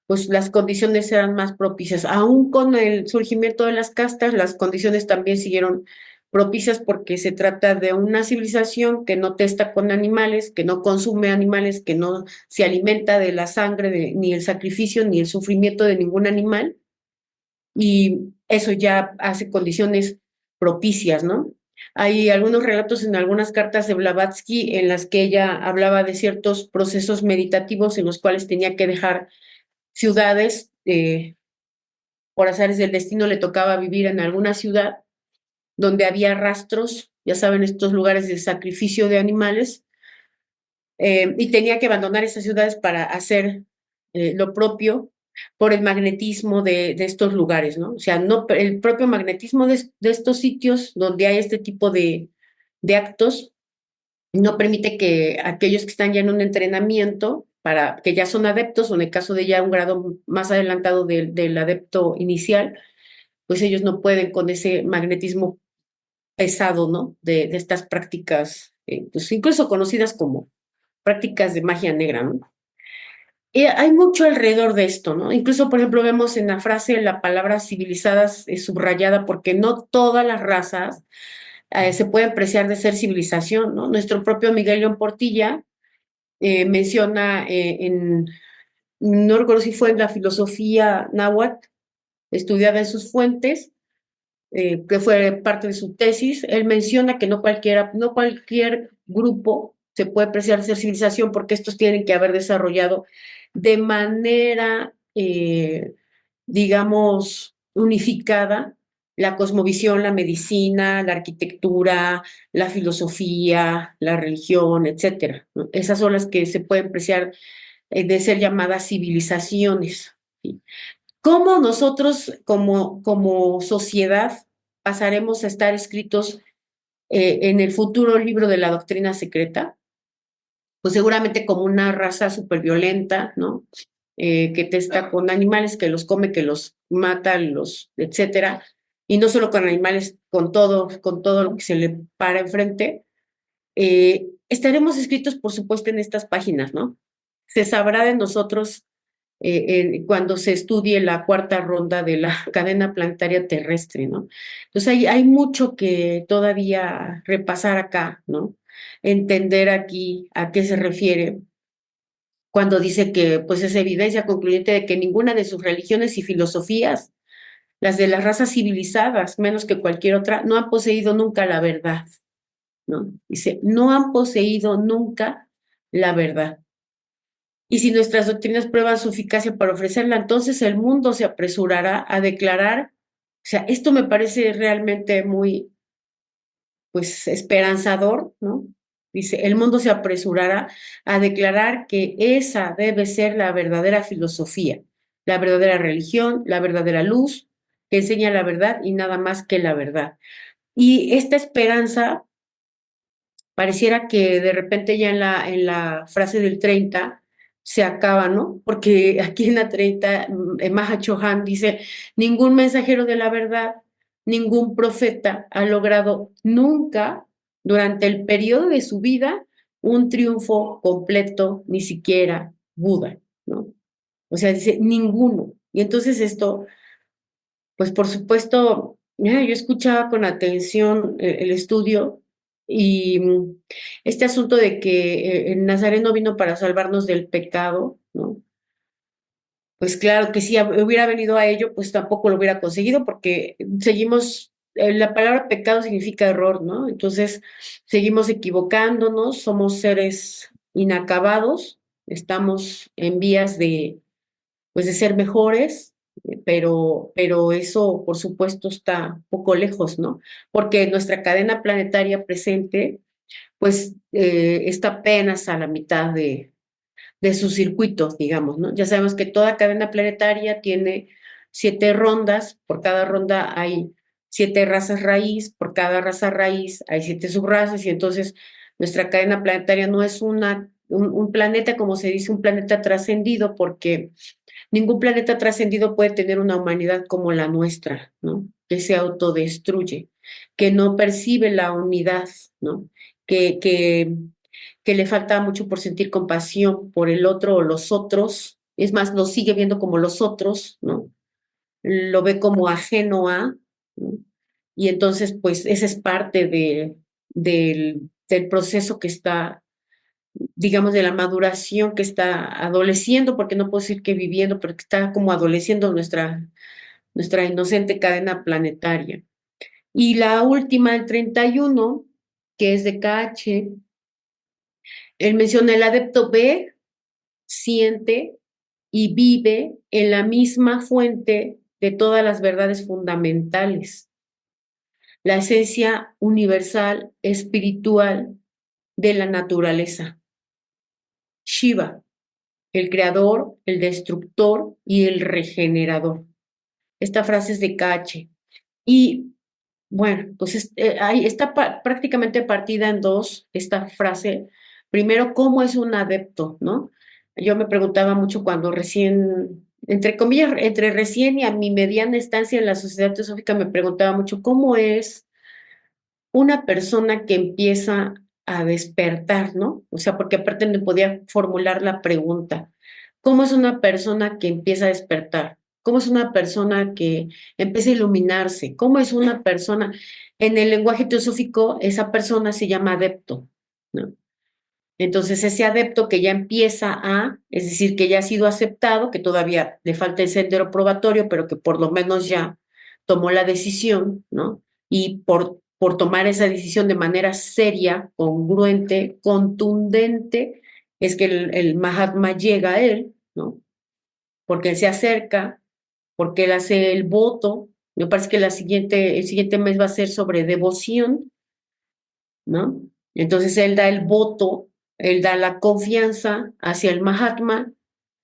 pues las condiciones eran más propicias. Aún con el surgimiento de las castas, las condiciones también siguieron propicias porque se trata de una civilización que no testa con animales, que no consume animales, que no se alimenta de la sangre, ni el sacrificio, ni el sufrimiento de ningún animal, y eso ya hace condiciones propicias, ¿no? Hay algunos relatos en algunas cartas de Blavatsky en las que ella hablaba de ciertos procesos meditativos en los cuales tenía que dejar ciudades, por azares del destino le tocaba vivir en alguna ciudad donde había rastros, ya saben, estos lugares de sacrificio de animales, y tenía que abandonar esas ciudades para hacer lo propio por el magnetismo de estos lugares, ¿no? O sea, no, el propio magnetismo de estos sitios donde hay este tipo de actos no permite que aquellos que están ya en un entrenamiento, para que ya son adeptos, o en el caso de ya un grado más adelantado del adepto inicial, pues ellos no pueden con ese magnetismo pesado, ¿no? De estas prácticas, pues incluso conocidas como prácticas de magia negra, ¿no? Y hay mucho alrededor de esto, ¿no? Incluso, por ejemplo, vemos en la frase la palabra civilizadas subrayada porque no todas las razas se pueden preciar de ser civilización, ¿no? Nuestro propio Miguel León Portilla menciona no recuerdo si fue en la filosofía náhuatl, estudiada en sus fuentes, que fue parte de su tesis, él menciona que no cualquier grupo se puede apreciar ser civilización porque estos tienen que haber desarrollado de manera, digamos, unificada la cosmovisión, la medicina, la arquitectura, la filosofía, la religión, etcétera, ¿no? Esas son las que se pueden apreciar de ser llamadas civilizaciones. ¿Sí? ¿Cómo nosotros como sociedad pasaremos a estar escritos en el futuro libro de la doctrina secreta? Pues seguramente como una raza súper violenta, ¿no? Que testa con animales, que los come, que los mata, etcétera. Y no solo con animales, con todo lo que se le para enfrente. Estaremos escritos, por supuesto, en estas páginas, ¿no? Se sabrá de nosotros cuando se estudie la cuarta ronda de la cadena planetaria terrestre, ¿no? Entonces hay mucho que todavía repasar acá, ¿no? Entender aquí a qué se refiere cuando dice que pues es evidencia concluyente de que ninguna de sus religiones y filosofías, las de las razas civilizadas, menos que cualquier otra, no han poseído nunca la verdad, ¿no? Dice, no han poseído nunca la verdad. Y si nuestras doctrinas prueban su eficacia para ofrecerla, entonces el mundo se apresurará a declarar, o sea, esto me parece realmente muy, pues, esperanzador, ¿no? Dice, el mundo se apresurará a declarar que esa debe ser la verdadera filosofía, la verdadera religión, la verdadera luz, que enseña la verdad y nada más que la verdad. Y esta esperanza pareciera que de repente ya en la frase del 30 se acaba, ¿no? Porque aquí en la 30, Maha Chohan dice, ningún mensajero de la verdad, ningún profeta ha logrado nunca durante el periodo de su vida un triunfo completo, ni siquiera Buda, ¿no? O sea, dice, ninguno. Y entonces esto pues por supuesto, yo escuchaba con atención el estudio y este asunto de que el Nazareno vino para salvarnos del pecado, ¿no? Pues claro que si hubiera venido a ello, pues tampoco lo hubiera conseguido porque seguimos, la palabra pecado significa error, ¿no? Entonces seguimos equivocándonos, somos seres inacabados, estamos en vías pues de ser mejores, pero eso por supuesto está un poco lejos, ¿no? Porque nuestra cadena planetaria presente, pues está apenas a la mitad de sus circuitos, digamos, ¿no? Ya sabemos que toda cadena planetaria tiene 7 rondas, por cada ronda hay 7 razas raíz, por cada raza raíz hay 7 subrazas, y entonces nuestra cadena planetaria no es un planeta, como se dice, un planeta trascendido, porque ningún planeta trascendido puede tener una humanidad como la nuestra, ¿no? Que se autodestruye, que no percibe la unidad, ¿no? Que, que, que le falta mucho por sentir compasión por el otro o los otros. Es más, lo sigue viendo como los otros, ¿no? Lo ve como ajeno a, ¿no? Y entonces, pues, esa es parte del proceso que está, digamos, de la maduración que está adoleciendo, porque no puedo decir que viviendo, pero que está como adoleciendo nuestra inocente cadena planetaria. Y la última, el 31, que es de KH, él menciona el adepto ve, siente y vive en la misma fuente de todas las verdades fundamentales, la esencia universal, espiritual de la naturaleza. Shiva, el creador, el destructor y el regenerador. Esta frase es de KH. Y bueno, pues ahí está prácticamente partida en dos esta frase. Primero, ¿cómo es un adepto, no? Yo me preguntaba mucho cuando recién, entre comillas, entre recién y a mi mediana estancia en la Sociedad Teosófica, me preguntaba mucho cómo es una persona que empieza a despertar, ¿no? O sea, porque aparte me podía formular la pregunta, ¿cómo es una persona que empieza a despertar? ¿Cómo es una persona que empieza a iluminarse? ¿Cómo es una persona? En el lenguaje teosófico, esa persona se llama adepto, ¿no? Entonces, ese adepto que ya empieza es decir, que ya ha sido aceptado, que todavía le falta el sendero probatorio, pero que por lo menos ya tomó la decisión, ¿no? Y por por tomar esa decisión de manera seria, congruente, contundente, es que el Mahatma llega a él, ¿no? Porque él se acerca, porque él hace el voto. Me parece que el siguiente mes va a ser sobre devoción, ¿no? Entonces él da el voto, él da la confianza hacia el Mahatma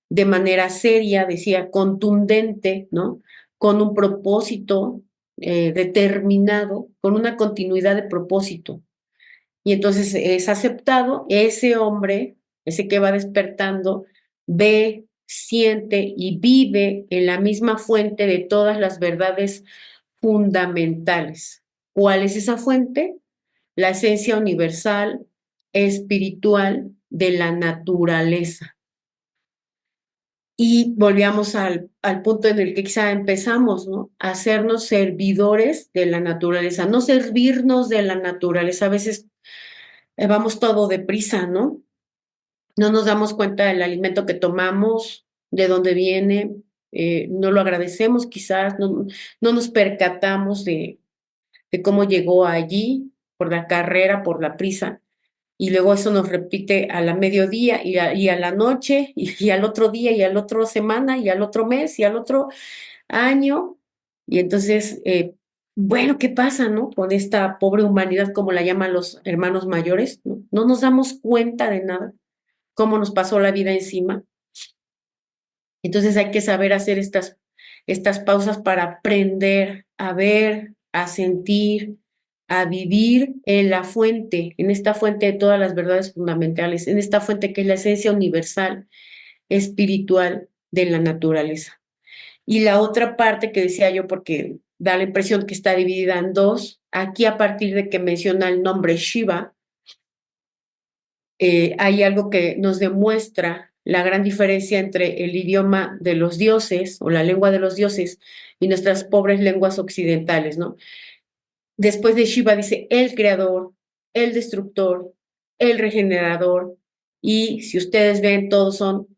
de manera seria, decía, contundente, ¿no? Con un propósito determinado, con una continuidad de propósito. Y entonces es aceptado, ese hombre, ese que va despertando, ve, siente y vive en la misma fuente de todas las verdades fundamentales. ¿Cuál es esa fuente? La esencia universal, espiritual de la naturaleza. Y volvíamos al punto en el que quizá empezamos, ¿no? Hacernos servidores de la naturaleza, no servirnos de la naturaleza. A veces vamos todo deprisa, ¿no? No nos damos cuenta del alimento que tomamos, de dónde viene, no lo agradecemos quizás, no nos percatamos de cómo llegó allí, por la carrera, por la prisa. Y luego eso nos repite a la mediodía y a la noche y al otro día y al otro semana y al otro mes y al otro año. Y entonces, bueno, ¿qué pasa, no? Con esta pobre humanidad, como la llaman los hermanos mayores, ¿no? No nos damos cuenta de nada, cómo nos pasó la vida encima. Entonces hay que saber hacer estas pausas para aprender a ver, a sentir, a vivir en la fuente, en esta fuente de todas las verdades fundamentales, en esta fuente que es la esencia universal, espiritual de la naturaleza. Y la otra parte que decía yo, porque da la impresión que está dividida en dos, aquí a partir de que menciona el nombre Shiva, hay algo que nos demuestra la gran diferencia entre el idioma de los dioses o la lengua de los dioses y nuestras pobres lenguas occidentales, ¿no? Después de Shiva dice el creador, el destructor, el regenerador, y si ustedes ven, todos son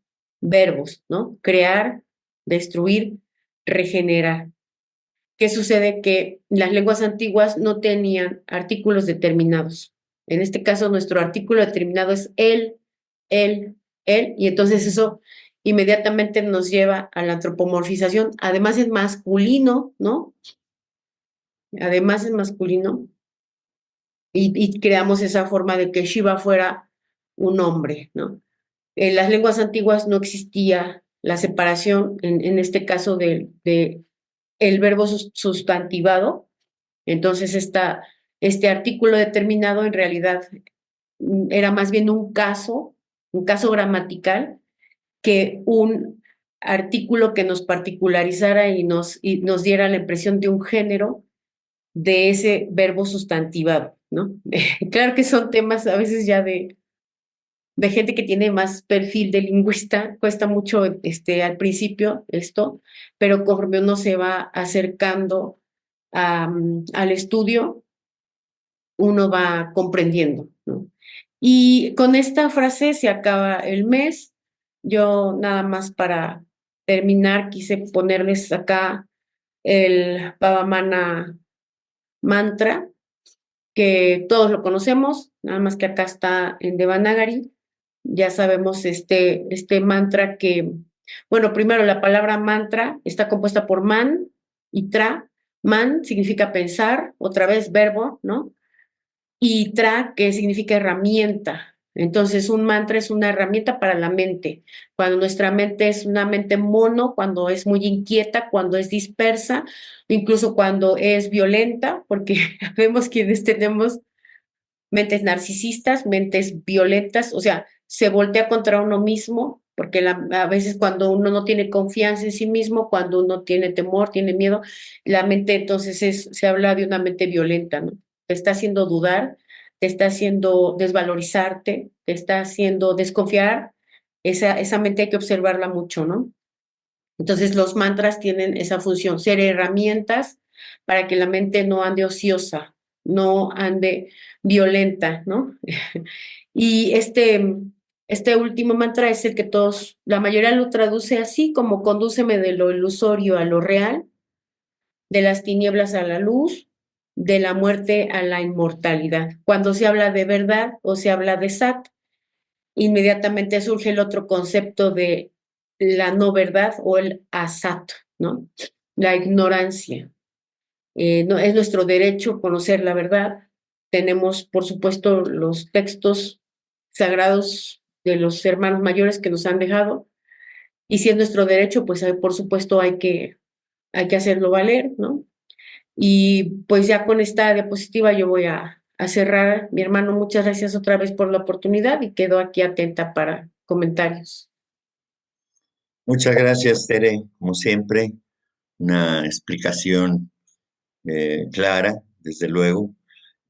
verbos, ¿no? Crear, destruir, regenerar. ¿Qué sucede? Que las lenguas antiguas no tenían artículos determinados. En este caso, nuestro artículo determinado es él, él, y entonces eso inmediatamente nos lleva a la antropomorfización. Además es masculino, ¿no? Además es masculino, y creamos esa forma de que Shiva fuera un hombre, ¿no? En las lenguas antiguas no existía la separación, en este caso de el verbo sustantivado. Entonces, este artículo determinado en realidad era más bien un caso gramatical, que un artículo que nos particularizara y nos diera la impresión de un género de ese verbo sustantivado, ¿no? Claro que son temas a veces ya de gente que tiene más perfil de lingüista, cuesta mucho al principio esto, pero conforme uno se va acercando al estudio, uno va comprendiendo, ¿no? Y con esta frase se acaba el mes. Yo nada más para terminar quise ponerles acá el Pavamana mantra, que todos lo conocemos, nada más que acá está en Devanagari. Ya sabemos este mantra que, bueno, primero la palabra mantra está compuesta por man y tra. Man significa pensar, otra vez verbo, ¿no? Y tra, que significa herramienta. Entonces, un mantra es una herramienta para la mente. Cuando nuestra mente es una mente mono, cuando es muy inquieta, cuando es dispersa, incluso cuando es violenta, porque vemos quienes tenemos mentes narcisistas, mentes violentas, o sea, se voltea contra uno mismo, porque a veces cuando uno no tiene confianza en sí mismo, cuando uno tiene temor, tiene miedo, la mente entonces se habla de una mente violenta, ¿no? Te está haciendo dudar, te está haciendo desvalorizarte, te está haciendo desconfiar. Esa mente hay que observarla mucho, ¿no? Entonces los mantras tienen esa función, ser herramientas para que la mente no ande ociosa, no ande violenta, ¿no? Y este último mantra es el que todos, la mayoría lo traduce así como condúceme de lo ilusorio a lo real, de las tinieblas a la luz, de la muerte a la inmortalidad. Cuando se habla de verdad o se habla de Sat, inmediatamente surge el otro concepto de la no verdad o el asat, ¿no? La ignorancia. No, es nuestro derecho conocer la verdad. Tenemos, por supuesto, los textos sagrados de los hermanos mayores que nos han dejado, y si es nuestro derecho, pues por supuesto hay que hacerlo valer, ¿no? Y pues ya con esta diapositiva yo voy a cerrar. Mi hermano, muchas gracias otra vez por la oportunidad y quedo aquí atenta para comentarios. Muchas gracias, Tere, como siempre, una explicación clara, desde luego,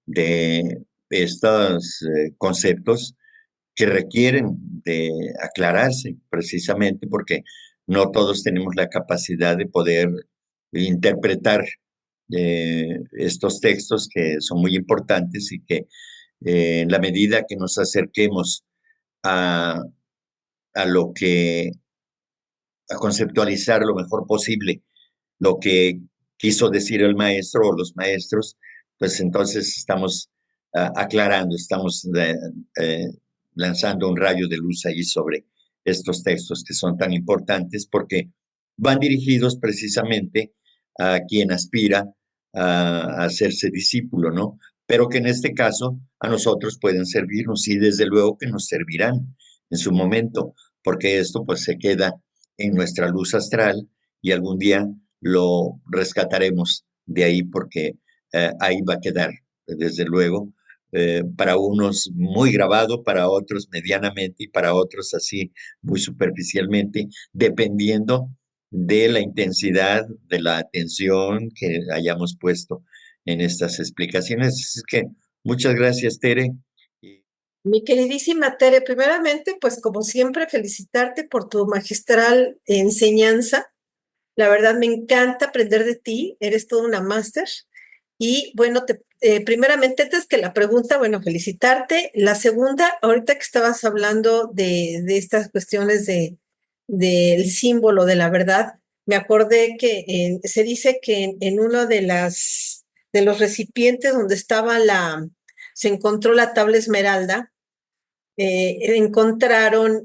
de estos conceptos que requieren de aclararse precisamente porque no todos tenemos la capacidad de poder interpretar estos textos que son muy importantes y que en la medida que nos acerquemos a, a lo que, a conceptualizar lo mejor posible lo que quiso decir el maestro o los maestros, pues entonces estamos aclarando, estamos eh, lanzando un rayo de luz ahí sobre estos textos que son tan importantes porque van dirigidos precisamente a quien aspira a hacerse discípulo, ¿no? Pero que en este caso a nosotros pueden servirnos y desde luego que nos servirán en su momento, porque esto pues se queda en nuestra luz astral y algún día lo rescataremos de ahí porque ahí va a quedar, desde luego, para unos muy grabado, para otros medianamente y para otros así muy superficialmente, dependiendo de la intensidad de la atención que hayamos puesto en estas explicaciones. Es que muchas gracias, Tere. Mi queridísima Tere, primeramente, pues como siempre, felicitarte por tu magistral enseñanza. La verdad me encanta aprender de ti, eres toda una máster. Y bueno, primeramente, antes que la pregunta, bueno, felicitarte. La segunda, ahorita que estabas hablando de estas cuestiones del símbolo de la verdad, me acordé que se dice que en uno de los recipientes donde se encontró la tabla esmeralda, encontraron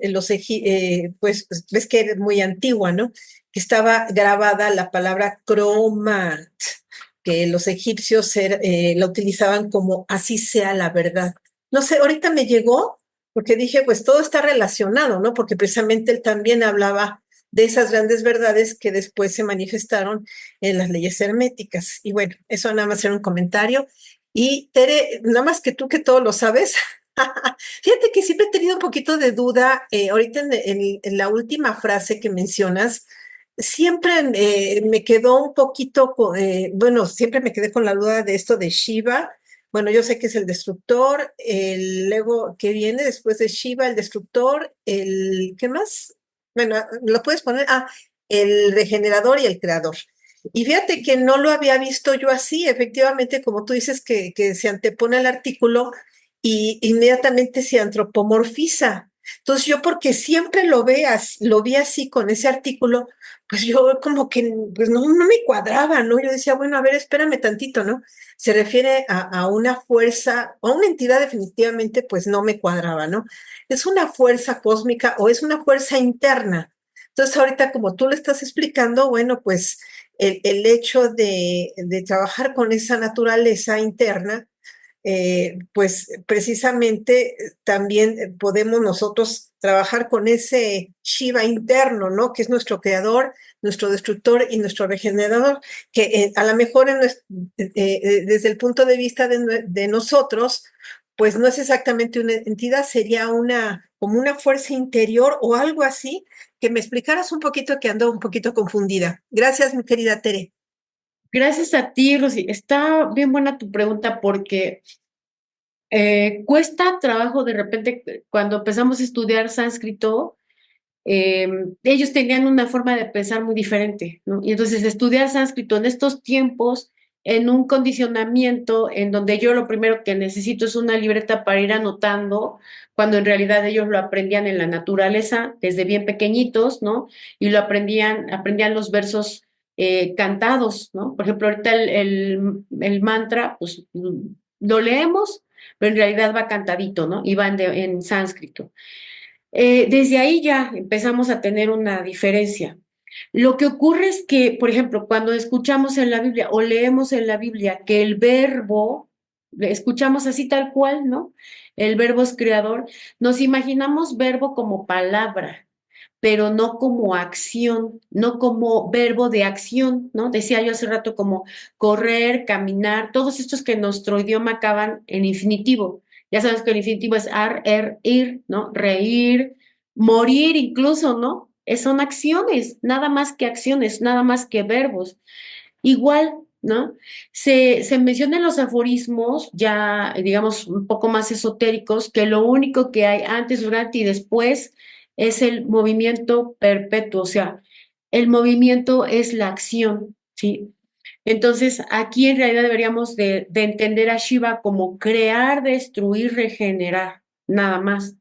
pues ves que es muy antigua, ¿no? Que estaba grabada la palabra cromat, que los egipcios la utilizaban como así sea la verdad. No sé, ahorita me llegó porque dije, pues todo está relacionado, ¿no? Porque precisamente él también hablaba de esas grandes verdades que después se manifestaron en las leyes herméticas. Y bueno, eso nada más era un comentario. Y Tere, nada más que tú que todo lo sabes, fíjate que siempre he tenido un poquito de duda, ahorita en la última frase que mencionas, siempre me quedó un poquito, bueno, siempre me quedé con la duda de esto de Shiva. Bueno, yo sé que es el destructor, el ego que viene después de Shiva, el destructor, ¿qué más? Bueno, lo puedes poner, el regenerador y el creador. Y fíjate que no lo había visto yo así, efectivamente, como tú dices que se antepone al artículo y inmediatamente se antropomorfiza. Entonces yo porque siempre lo vi así con ese artículo, pues yo como que pues no me cuadraba, ¿no? Yo decía, bueno, a ver, espérame tantito, ¿no? Se refiere a una fuerza, a una entidad definitivamente, pues no me cuadraba, ¿no? Es una fuerza cósmica o es una fuerza interna. Entonces ahorita como tú lo estás explicando, bueno, pues el hecho de trabajar con esa naturaleza interna, pues precisamente también podemos nosotros trabajar con ese Shiva interno, ¿no? Que es nuestro creador, nuestro destructor y nuestro regenerador, que a lo mejor desde el punto de vista de nosotros, pues no es exactamente una entidad, sería como una fuerza interior o algo así, que me explicaras un poquito, que ando un poquito confundida. Gracias, mi querida Tere. Gracias a ti, Rosy. Está bien buena tu pregunta porque cuesta trabajo de repente cuando empezamos a estudiar sánscrito. Ellos tenían una forma de pensar muy diferente, ¿no? Y entonces estudiar sánscrito en estos tiempos, en un condicionamiento en donde yo lo primero que necesito es una libreta para ir anotando, cuando en realidad ellos lo aprendían en la naturaleza desde bien pequeñitos, ¿no? Y aprendían los versos cantados, ¿no? Por ejemplo, ahorita el mantra, pues lo leemos, pero en realidad va cantadito, ¿no? Y va en sánscrito. Desde ahí ya empezamos a tener una diferencia. Lo que ocurre es que, por ejemplo, cuando escuchamos en la Biblia o leemos en la Biblia que el verbo, escuchamos así tal cual, ¿no? El verbo es creador, nos imaginamos verbo como palabra, pero no como acción, no como verbo de acción, ¿no? Decía yo hace rato como correr, caminar, todos estos que en nuestro idioma acaban en infinitivo. Ya sabes que el infinitivo es ar, er, ir, ¿no? Reír, morir incluso, ¿no? Son acciones, nada más que acciones, nada más que verbos. Igual, ¿no? Se menciona en los aforismos, ya digamos un poco más esotéricos, que lo único que hay antes, durante y después es el movimiento perpetuo, o sea, el movimiento es la acción, ¿sí? Entonces, aquí en realidad deberíamos de entender a Shiva como crear, destruir, regenerar, nada más.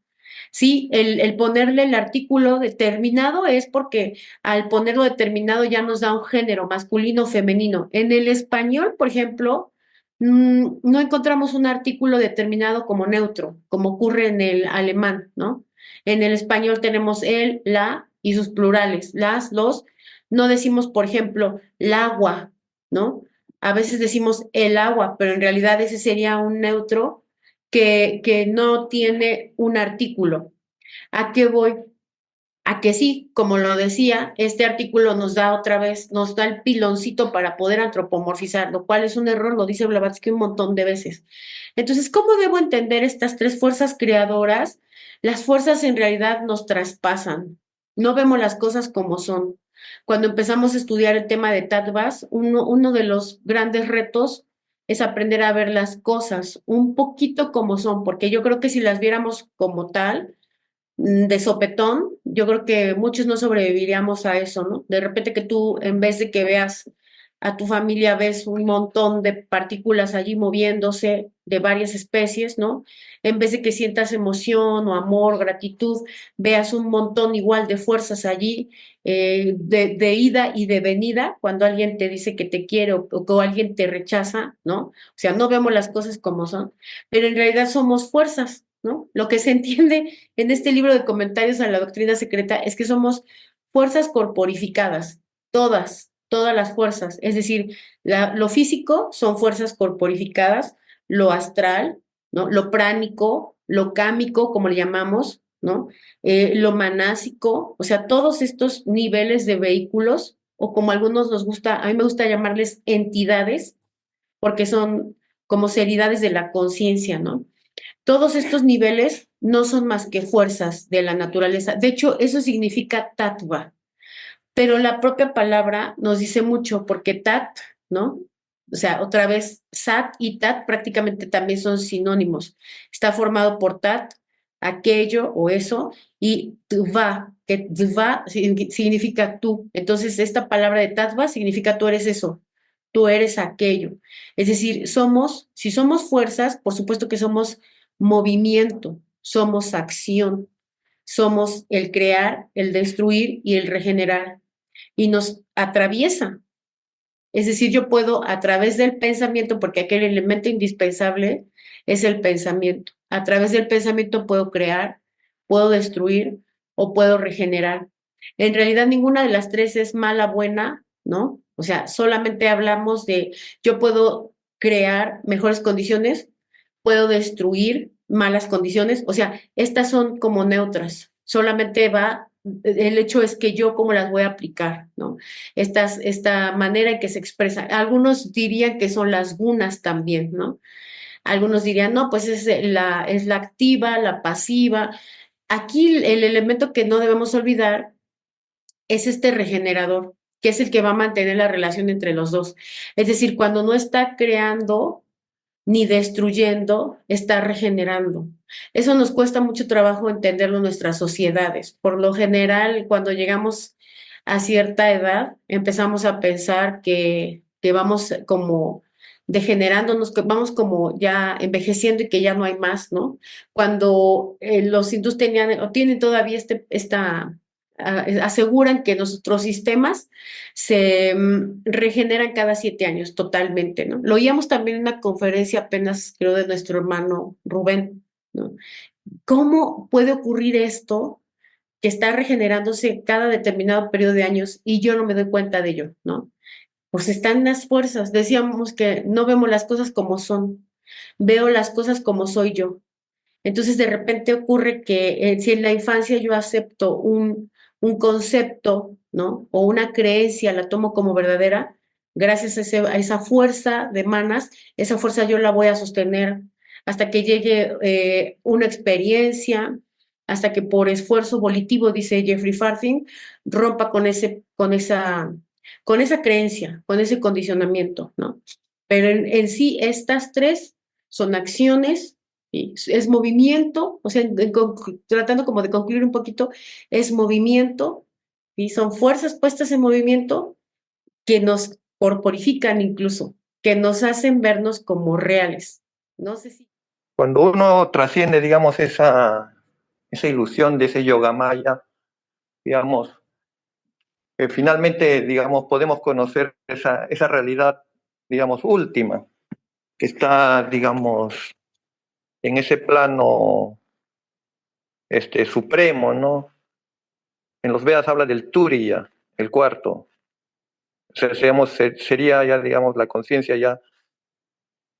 Sí, el ponerle el artículo determinado es porque al ponerlo determinado ya nos da un género masculino o femenino. En el español, por ejemplo, no encontramos un artículo determinado como neutro, como ocurre en el alemán, ¿no? En el español tenemos el, la y sus plurales, las, los. No decimos, por ejemplo, el agua, ¿no? A veces decimos el agua, pero en realidad ese sería un neutro que no tiene un artículo. ¿A qué voy? A que sí, como lo decía, este artículo nos da otra vez, nos da el piloncito para poder antropomorfizar, lo cual es un error, lo dice Blavatsky un montón de veces. Entonces, ¿cómo debo entender estas tres fuerzas creadoras? Las fuerzas en realidad nos traspasan, no vemos las cosas como son. Cuando empezamos a estudiar el tema de tattvas, uno de los grandes retos es aprender a ver las cosas un poquito como son, porque yo creo que si las viéramos como tal, de sopetón, yo creo que muchos no sobreviviríamos a eso, ¿no? De repente que tú, en vez de que veas a tu familia, ves un montón de partículas allí moviéndose de varias especies, ¿no? En vez de que sientas emoción o amor, gratitud, veas un montón igual de fuerzas allí, de ida y de venida, cuando alguien te dice que te quiere o alguien te rechaza, ¿no? O sea, no vemos las cosas como son, pero en realidad somos fuerzas, ¿no? Lo que se entiende en este libro de comentarios a la doctrina secreta es que somos fuerzas corporificadas, todas las fuerzas. Es decir, lo físico son fuerzas corporificadas, lo astral, ¿no? Lo pránico, lo cámico, como le llamamos, ¿no? Lo manásico, o sea, todos estos niveles de vehículos, o como a algunos nos gusta, a mí me gusta llamarles entidades, porque son como seriedades de la conciencia, ¿no? Todos estos niveles no son más que fuerzas de la naturaleza. De hecho, eso significa tattva, pero la propia palabra nos dice mucho porque tat, ¿no? O sea, otra vez, sat y tat prácticamente también son sinónimos. Está formado por tat, aquello o eso, y tva, que tva significa tú. Entonces, esta palabra de tattva significa tú eres eso, tú eres aquello. Es decir, si somos fuerzas, por supuesto que somos movimiento, somos acción, somos el crear, el destruir y el regenerar y nos atraviesa. Es decir, yo puedo a través del pensamiento, porque aquel elemento indispensable es el pensamiento. A través del pensamiento puedo crear, puedo destruir o puedo regenerar. En realidad ninguna de las tres es mala, buena, ¿no? O sea, solamente hablamos de yo puedo crear mejores condiciones, puedo destruir malas condiciones. O sea, estas son como neutras. Solamente el hecho es que yo cómo las voy a aplicar, ¿no? Esta manera en que se expresa. Algunos dirían que son las gunas también, ¿no? Algunos dirían, no, pues es la activa, la pasiva. Aquí el elemento que no debemos olvidar es este regenerador, que es el que va a mantener la relación entre los dos. Es decir, cuando no está creando ni destruyendo, está regenerando. Eso nos cuesta mucho trabajo entenderlo en nuestras sociedades. Por lo general, cuando llegamos a cierta edad, empezamos a pensar que vamos como degenerándonos, que vamos como ya envejeciendo y que ya no hay más, ¿no? Cuando los hindús tenían o tienen todavía esta aseguran que nuestros sistemas se regeneran cada 7 años totalmente, ¿no? Lo oíamos también en una conferencia apenas, creo, de nuestro hermano Rubén, ¿no? ¿Cómo puede ocurrir esto que está regenerándose cada determinado periodo de años y yo no me doy cuenta de ello, ¿no? Pues están las fuerzas. Decíamos que no vemos las cosas como son, veo las cosas como soy yo. Entonces, de repente ocurre que si en la infancia yo acepto un concepto, ¿no? O una creencia, la tomo como verdadera, gracias a esa fuerza de manas, esa fuerza yo la voy a sostener hasta que llegue una experiencia, hasta que por esfuerzo volitivo, dice Jeffrey Farthing, rompa con esa creencia, con ese condicionamiento, ¿no? Pero en sí, estas tres son acciones, ¿sí? Es movimiento, o sea, tratando como de concluir un poquito, es movimiento, y son fuerzas puestas en movimiento que nos corporifican incluso, que nos hacen vernos como reales. No sé si... Cuando uno trasciende, digamos, esa ilusión de ese yoga maya, digamos, finalmente, digamos, podemos conocer esa realidad, digamos, última, que está, digamos, en ese plano supremo, ¿no? En los Vedas habla del Turiya, el cuarto. O sea, sería ya, digamos, la conciencia ya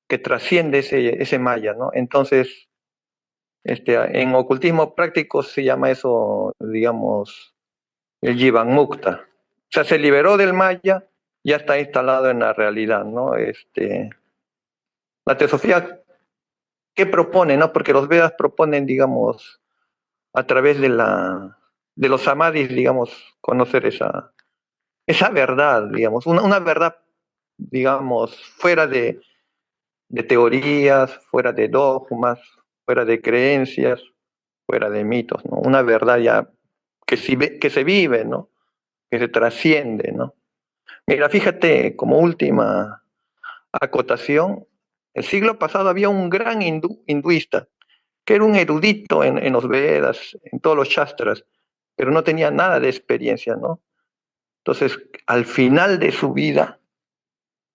que trasciende ese maya, ¿no? Entonces, en ocultismo práctico se llama eso, digamos, el Jivan Mukta. O sea, se liberó del maya, ya está instalado en la realidad, ¿no? La teosofía, ¿qué propone, no? Porque los Vedas proponen, digamos, a través de los samadhis, digamos, conocer esa verdad, digamos, una verdad, digamos, fuera de teorías, fuera de dogmas, fuera de creencias, fuera de mitos, ¿no? Una verdad ya que se vive, ¿no? Que se trasciende, ¿no? Mira, fíjate, como última acotación, el siglo pasado había un gran hinduista que era un erudito en los Vedas, en todos los Shastras, pero no tenía nada de experiencia, ¿no? Entonces, al final de su vida,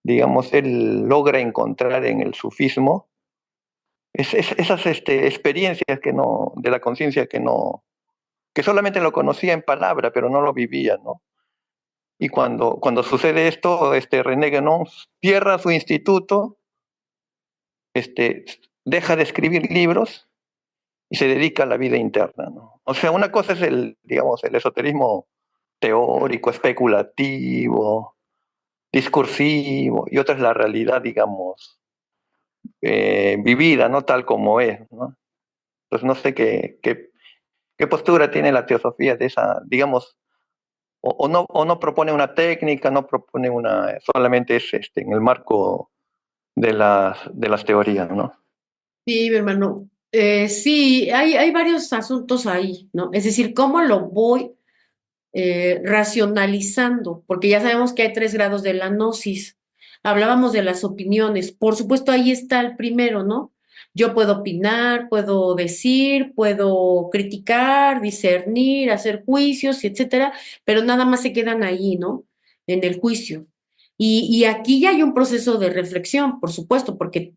digamos, él logra encontrar en el sufismo esas experiencias de la conciencia que solamente lo conocía en palabra, pero no lo vivía, ¿no? Y cuando sucede esto, René Guénon cierra su instituto, deja de escribir libros y se dedica a la vida interna, ¿no? O sea, una cosa es digamos, el esoterismo teórico, especulativo, discursivo, y otra es la realidad, digamos, vivida, ¿no? Tal como es, ¿no? Entonces no sé qué postura tiene la teosofía de esa, digamos, o no propone una técnica, no propone solamente es en el marco de las teorías, ¿no? Sí, mi hermano. Sí, hay varios asuntos ahí, ¿no? Es decir, ¿cómo lo voy racionalizando? Porque ya sabemos que hay 3 grados de la gnosis. Hablábamos de las opiniones. Por supuesto, ahí está el primero, ¿no? Yo puedo opinar, puedo decir, puedo criticar, discernir, hacer juicios, etcétera, pero nada más se quedan ahí, ¿no? En el juicio. Y aquí ya hay un proceso de reflexión, por supuesto, porque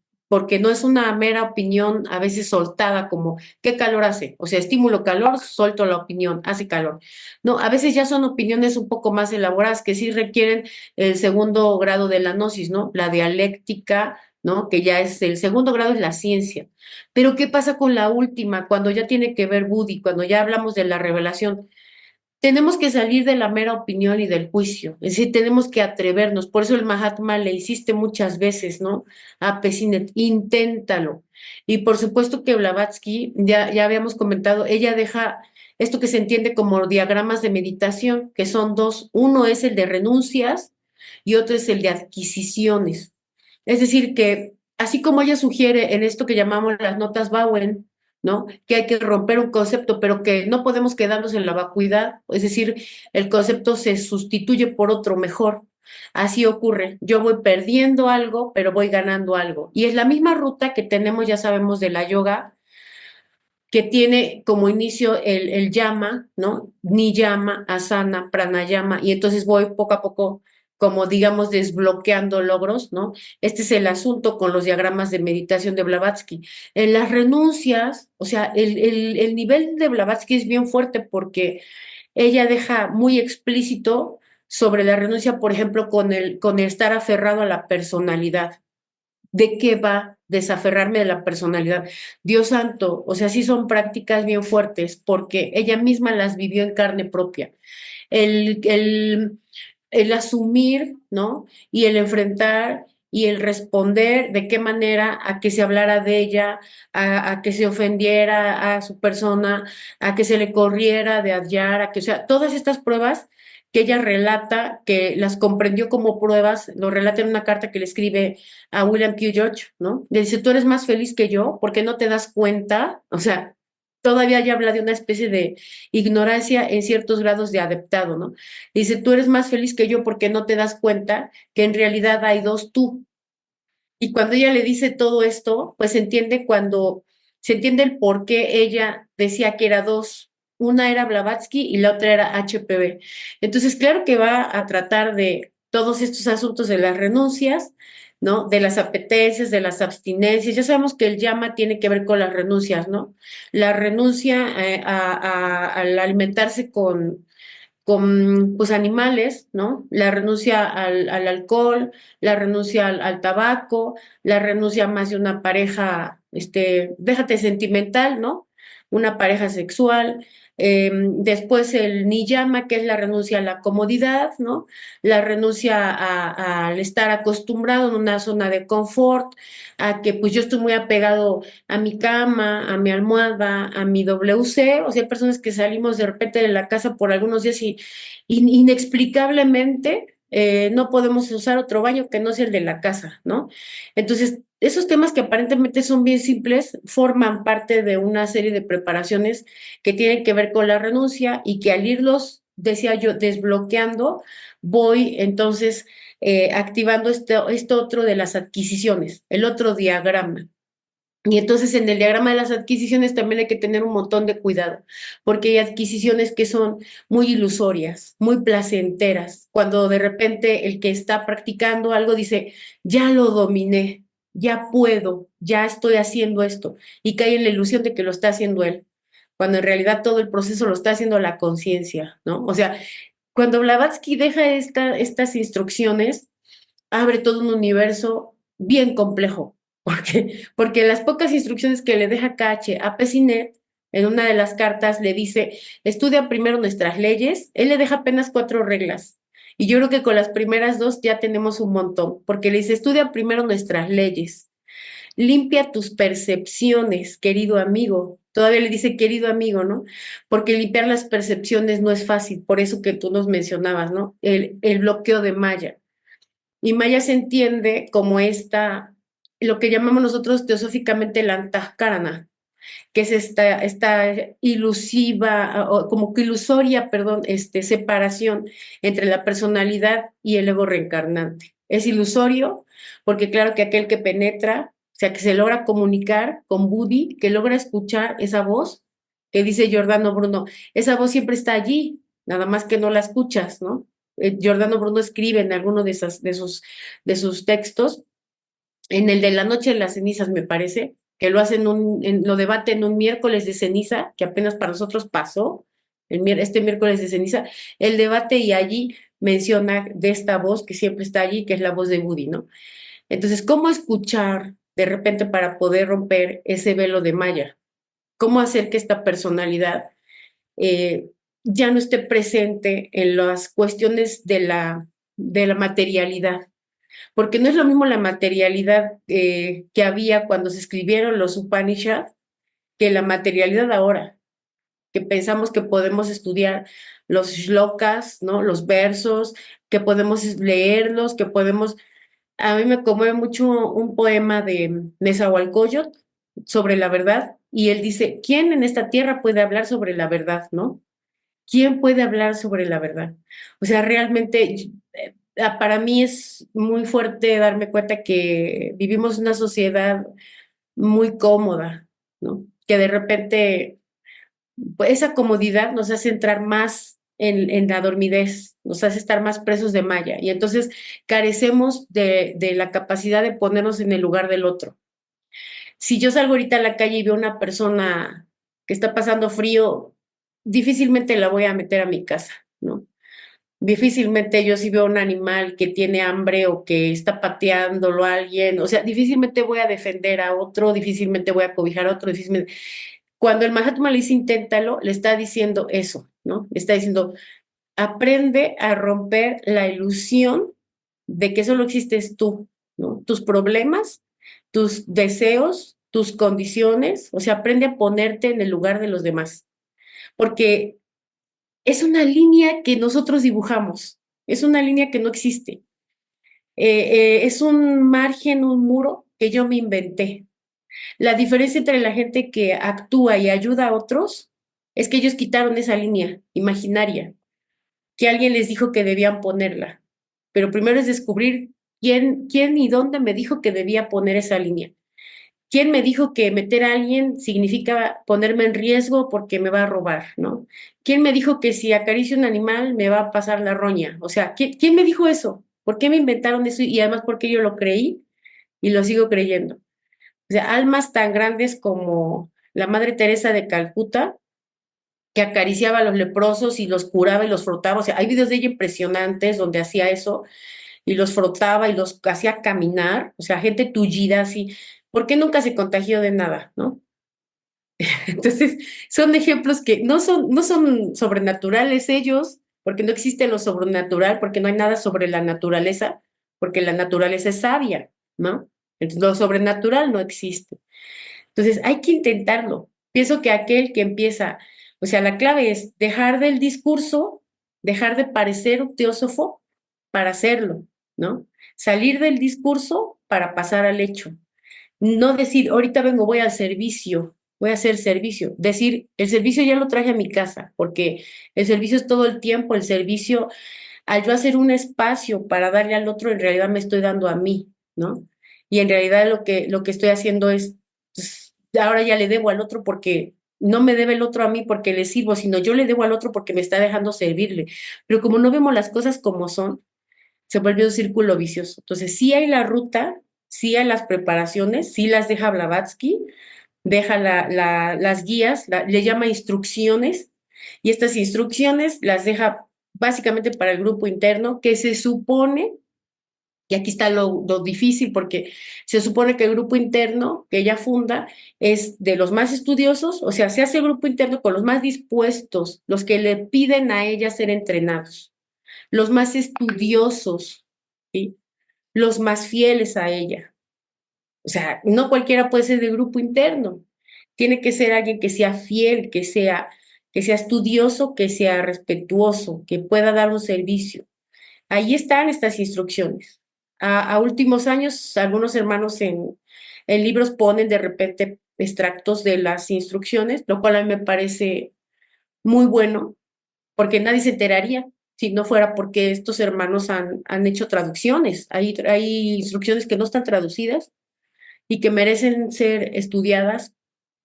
no es una mera opinión a veces soltada como, ¿qué calor hace? O sea, estímulo calor, suelto la opinión, hace calor. No, a veces ya son opiniones un poco más elaboradas que sí requieren el 2 grado de la gnosis, ¿no? La dialéctica, ¿no? Que ya es el 2 grado es la ciencia. Pero ¿qué pasa con la última? Cuando ya tiene que ver Buddhi, cuando ya hablamos de la revelación. Tenemos que salir de la mera opinión y del juicio, es decir, tenemos que atrevernos. Por eso el Mahatma le insiste muchas veces, ¿no? A Pesinet, inténtalo. Y por supuesto que Blavatsky, ya habíamos comentado, ella deja esto que se entiende como diagramas de meditación, que son dos. Uno es el de renuncias y otro es el de adquisiciones. Es decir, que así como ella sugiere en esto que llamamos las notas Bowen, ¿no? Que hay que romper un concepto, pero que no podemos quedarnos en la vacuidad, es decir, el concepto se sustituye por otro mejor. Así ocurre. Yo voy perdiendo algo, pero voy ganando algo. Y es la misma ruta que tenemos, ya sabemos, de la yoga, que tiene como inicio el yama, ¿no? Niyama, asana, pranayama, y entonces voy poco a poco, como digamos, desbloqueando logros, ¿no? Este es el asunto con los diagramas de meditación de Blavatsky. En las renuncias, o sea, el nivel de Blavatsky es bien fuerte porque ella deja muy explícito sobre la renuncia, por ejemplo, con el estar aferrado a la personalidad. ¿De qué va desaferrarme de la personalidad? Dios santo, o sea, sí son prácticas bien fuertes porque ella misma las vivió en carne propia. El, el, el asumir, ¿no? Y el enfrentar y el responder de qué manera a que se hablara de ella, a que se ofendiera a su persona, a que se le corriera de adjar, a que, o sea, todas estas pruebas que ella relata, que las comprendió como pruebas, lo relata en una carta que le escribe a William Q. George, ¿no? Le dice, tú eres más feliz que yo, ¿por qué no te das cuenta? O sea, todavía ella habla de una especie de ignorancia en ciertos grados de adaptado, ¿no? Dice, tú eres más feliz que yo porque no te das cuenta que en realidad hay dos tú. Y cuando ella le dice todo esto, pues se entiende el por qué ella decía que era dos. Una era Blavatsky y la otra era HPV. Entonces, claro que va a tratar de todos estos asuntos de las renuncias, ¿no? De las apetencias, de las abstinencias. Ya sabemos que el llama tiene que ver con las renuncias, ¿no? La renuncia al alimentarse con pues animales, ¿no? La renuncia al alcohol, la renuncia al tabaco, la renuncia a más de una pareja, déjate sentimental, ¿no? Una pareja sexual. Después el niyama, que es la renuncia a la comodidad, ¿no? La renuncia al estar acostumbrado en una zona de confort, a que pues yo estoy muy apegado a mi cama, a mi almohada, a mi WC, o sea, hay personas que salimos de repente de la casa por algunos días y inexplicablemente no podemos usar otro baño que no sea el de la casa, ¿no? Entonces, esos temas que aparentemente son bien simples forman parte de una serie de preparaciones que tienen que ver con la renuncia y que al irlos, decía yo, desbloqueando, voy entonces activando esto otro de las adquisiciones, el otro diagrama. Y entonces en el diagrama de las adquisiciones también hay que tener un montón de cuidado, porque hay adquisiciones que son muy ilusorias, muy placenteras, cuando de repente el que está practicando algo dice, ya lo dominé, ya puedo, ya estoy haciendo esto, y cae en la ilusión de que lo está haciendo él, cuando en realidad todo el proceso lo está haciendo la conciencia, ¿no? O sea, cuando Blavatsky deja estas instrucciones, abre todo un universo bien complejo, porque las pocas instrucciones que le deja Cache a Pesinet, en una de las cartas le dice, estudia primero nuestras leyes, él le deja apenas 4 reglas. Y yo creo que con las primeras 2 ya tenemos un montón, porque le dice, estudia primero nuestras leyes, limpia tus percepciones, querido amigo. Todavía le dice querido amigo, ¿no? Porque limpiar las percepciones no es fácil, por eso que tú nos mencionabas, ¿no? El bloqueo de Maya. Y Maya se entiende como lo que llamamos nosotros teosóficamente la antahkarana, que es esta ilusiva, o como que ilusoria, perdón, separación entre la personalidad y el ego reencarnante. Es ilusorio porque claro que aquel que penetra, o sea, que se logra comunicar con Budi, que logra escuchar esa voz, que dice Giordano Bruno, esa voz siempre está allí, nada más que no la escuchas, ¿no? Giordano Bruno escribe en alguno de sus textos, en el de la noche de las cenizas, me parece, que lo hacen lo debaten un miércoles de ceniza, que apenas para nosotros pasó, este miércoles de ceniza, el debate y allí menciona de esta voz que siempre está allí, que es la voz de Budi, ¿no? Entonces, ¿cómo escuchar de repente para poder romper ese velo de Maya? ¿Cómo hacer que esta personalidad eh, ya no esté presente en las cuestiones de la materialidad? Porque no es lo mismo la materialidad que había cuando se escribieron los Upanishads que la materialidad ahora, que pensamos que podemos estudiar los shlokas, ¿no? Los versos, que podemos leerlos, que podemos... A mí me conmueve mucho un poema de Nezahualcóyotl sobre la verdad, y él dice, ¿quién en esta tierra puede hablar sobre la verdad, no? ¿Quién puede hablar sobre la verdad? O sea, realmente para mí es muy fuerte darme cuenta que vivimos una sociedad muy cómoda, ¿no? que de repente pues, esa comodidad nos hace entrar más en la dormidez, nos hace estar más presos de malla y entonces carecemos de la capacidad de ponernos en el lugar del otro. Si yo salgo ahorita a la calle y veo una persona que está pasando frío, difícilmente la voy a meter a mi casa, ¿no? Difícilmente yo si veo un animal que tiene hambre o que está pateándolo a alguien, o sea, difícilmente voy a defender a otro, difícilmente voy a cobijar a otro, difícilmente. Cuando el Mahatma le dice inténtalo, le está diciendo eso, ¿no? Le está diciendo, aprende a romper la ilusión de que solo existes tú, ¿no? Tus problemas, tus deseos, tus condiciones, o sea, aprende a ponerte en el lugar de los demás, porque es una línea que nosotros dibujamos, es una línea que no existe. Es un margen, un muro que yo me inventé. La diferencia entre la gente que actúa y ayuda a otros es que ellos quitaron esa línea imaginaria, que alguien les dijo que debían ponerla. Pero primero es descubrir quién y dónde me dijo que debía poner esa línea. ¿Quién me dijo que meter a alguien significa ponerme en riesgo porque me va a robar, ¿no? ¿Quién me dijo que si acaricio un animal me va a pasar la roña? O sea, ¿quién me dijo eso? ¿Por qué me inventaron eso? Y además, ¿por qué yo lo creí y lo sigo creyendo? O sea, almas tan grandes como la Madre Teresa de Calcuta, que acariciaba a los leprosos y los curaba y los frotaba. O sea, hay videos de ella impresionantes donde hacía eso y los frotaba y los hacía caminar. O sea, gente tullida así. ¿Por qué nunca se contagió de nada, no? Entonces, son ejemplos que no son sobrenaturales ellos, porque no existe lo sobrenatural, porque no hay nada sobre la naturaleza, porque la naturaleza es sabia, ¿no? Entonces, lo sobrenatural no existe. Entonces, hay que intentarlo. Pienso que aquel que empieza, o sea, la clave es dejar del discurso, dejar de parecer un teósofo para hacerlo, ¿no? Salir del discurso para pasar al hecho. No decir, ahorita vengo, voy al servicio, voy a hacer servicio. Decir, el servicio ya lo traje a mi casa, porque el servicio es todo el tiempo, el servicio, al yo hacer un espacio para darle al otro, en realidad me estoy dando a mí, ¿no? Y en realidad lo que estoy haciendo es, pues, ahora ya le debo al otro porque no me debe el otro a mí porque le sirvo, sino yo le debo al otro porque me está dejando servirle. Pero como no vemos las cosas como son, se vuelve un círculo vicioso. Entonces, sí hay la ruta, sí hay las preparaciones, sí las deja Blavatsky, deja las guías, le llama instrucciones, y estas instrucciones las deja básicamente para el grupo interno, que se supone, y aquí está lo difícil, porque se supone que el grupo interno que ella funda es de los más estudiosos, o sea, se hace el grupo interno con los más dispuestos, los que le piden a ella ser entrenados, los más estudiosos, ¿sí? Los más fieles a ella. O sea, no cualquiera puede ser de grupo interno. Tiene que ser alguien que sea fiel, que sea estudioso, que sea respetuoso, que pueda dar un servicio. Ahí están estas instrucciones. A últimos años, algunos hermanos en libros ponen de repente extractos de las instrucciones, lo cual a mí me parece muy bueno, porque nadie se enteraría si no fuera porque estos hermanos han hecho traducciones. Hay instrucciones que no están traducidas y que merecen ser estudiadas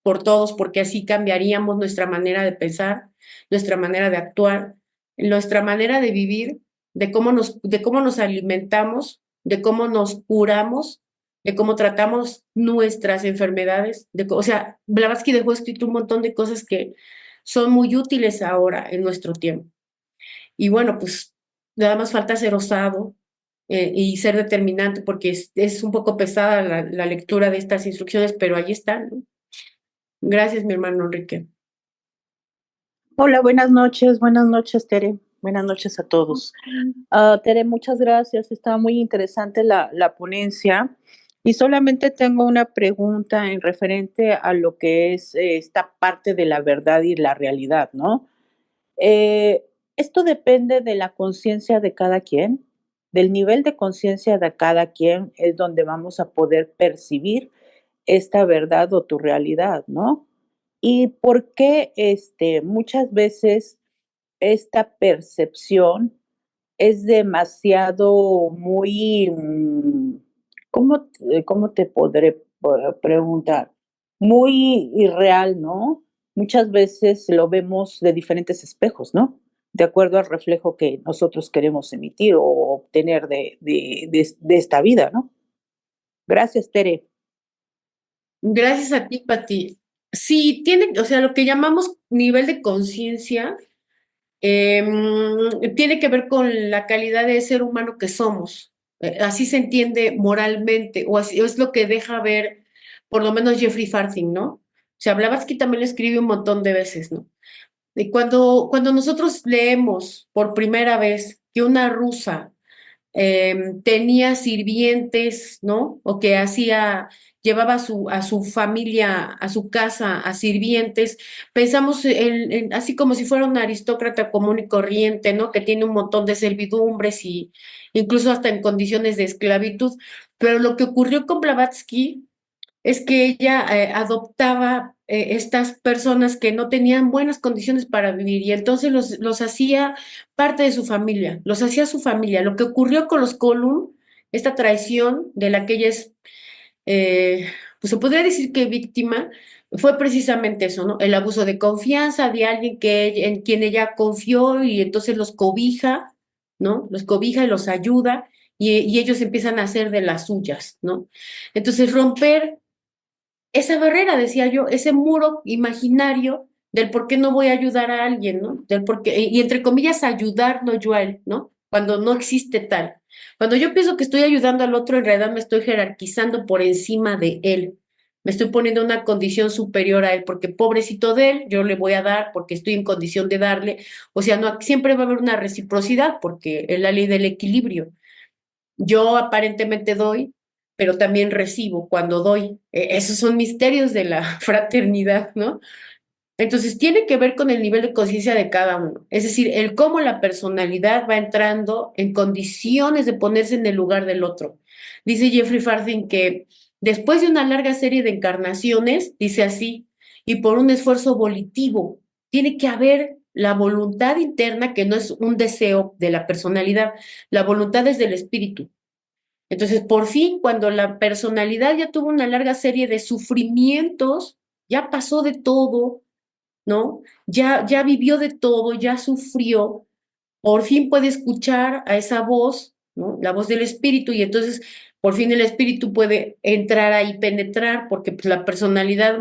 por todos, porque así cambiaríamos nuestra manera de pensar, nuestra manera de actuar, nuestra manera de vivir, de cómo nos alimentamos, de cómo nos curamos, de cómo tratamos nuestras enfermedades. O sea, Blavatsky dejó escrito un montón de cosas que son muy útiles ahora en nuestro tiempo. Y bueno, pues nada más falta ser osado y ser determinante, porque es un poco pesada la lectura de estas instrucciones, pero ahí están, ¿no? Gracias, mi hermano Enrique. Hola, buenas noches, Tere. Buenas noches a todos. Tere, muchas gracias. Estaba muy interesante la ponencia. Y solamente tengo una pregunta en referente a lo que es esta parte de la verdad y la realidad, ¿no? Esto depende de la conciencia de cada quien, del nivel de conciencia de cada quien, es donde vamos a poder percibir esta verdad o tu realidad, ¿no? Y por qué muchas veces esta percepción es demasiado muy, ¿cómo te podré preguntar? muy irreal, ¿no? Muchas veces lo vemos de diferentes espejos, ¿no? De acuerdo al reflejo que nosotros queremos emitir o obtener de esta vida, ¿no? Gracias, Tere. Gracias a ti, Pati. Sí, tiene, o sea, lo que llamamos nivel de conciencia tiene que ver con la calidad de ser humano que somos. Así se entiende moralmente, o así es lo que deja ver, por lo menos Jeffrey Farthing, ¿no? O sea, Blavatsky también lo escribe un montón de veces, ¿no? Y cuando nosotros leemos por primera vez que una rusa tenía sirvientes, ¿no? O que llevaba a su familia, a su casa, a sirvientes. Pensamos así como si fuera un aristócrata común y corriente, ¿no? Que tiene un montón de servidumbres y incluso hasta en condiciones de esclavitud. Pero lo que ocurrió con Blavatsky es que ella adoptaba estas personas que no tenían buenas condiciones para vivir y entonces los hacía parte de su familia, los hacía su familia. Lo que ocurrió con los Colum, esta traición de la que ella es, pues se podría decir que víctima, fue precisamente eso, ¿no? El abuso de confianza de alguien en quien ella confió y entonces los cobija, ¿no? Los cobija y los ayuda y ellos empiezan a hacer de las suyas, ¿no? Entonces romper esa barrera, decía yo, ese muro imaginario del por qué no voy a ayudar a alguien, ¿no? Del por qué, y entre comillas, ayudarlo yo a él, ¿no? Cuando no existe tal. Cuando yo pienso que estoy ayudando al otro, en realidad me estoy jerarquizando por encima de él. Me estoy poniendo en una condición superior a él, porque pobrecito de él, yo le voy a dar porque estoy en condición de darle. O sea, no, siempre va a haber una reciprocidad, porque es la ley del equilibrio. Yo aparentemente doy, pero también recibo cuando doy. Esos son misterios de la fraternidad, ¿no? Entonces, tiene que ver con el nivel de conciencia de cada uno. Es decir, el cómo la personalidad va entrando en condiciones de ponerse en el lugar del otro. Dice Jeffrey Farthing que después de una larga serie de encarnaciones, dice así, y por un esfuerzo volitivo, tiene que haber la voluntad interna, que no es un deseo de la personalidad, la voluntad es del espíritu. Entonces, por fin, cuando la personalidad ya tuvo una larga serie de sufrimientos, ya pasó de todo, ¿no? Ya vivió de todo, ya sufrió, por fin puede escuchar a esa voz, ¿no? La voz del espíritu, y entonces por fin el espíritu puede entrar ahí, penetrar, porque pues, la personalidad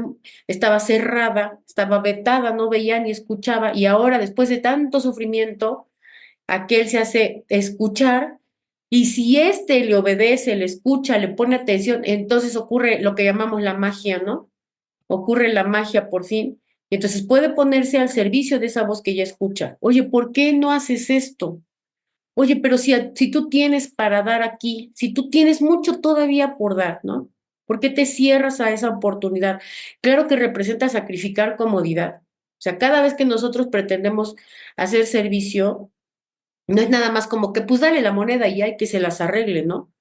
estaba cerrada, estaba vetada, no veía ni escuchaba, y ahora, después de tanto sufrimiento, aquel se hace escuchar, y si éste le obedece, le escucha, le pone atención, entonces ocurre lo que llamamos la magia, ¿no? Ocurre la magia por fin, y entonces puede ponerse al servicio de esa voz que ella escucha. Oye, ¿por qué no haces esto? Oye, pero si tú tienes para dar aquí, si tú tienes mucho todavía por dar, ¿no? ¿Por qué te cierras a esa oportunidad? Claro que representa sacrificar comodidad. O sea, cada vez que nosotros pretendemos hacer servicio, no es nada más como que pues dale la moneda y hay que se las arregle, ¿no?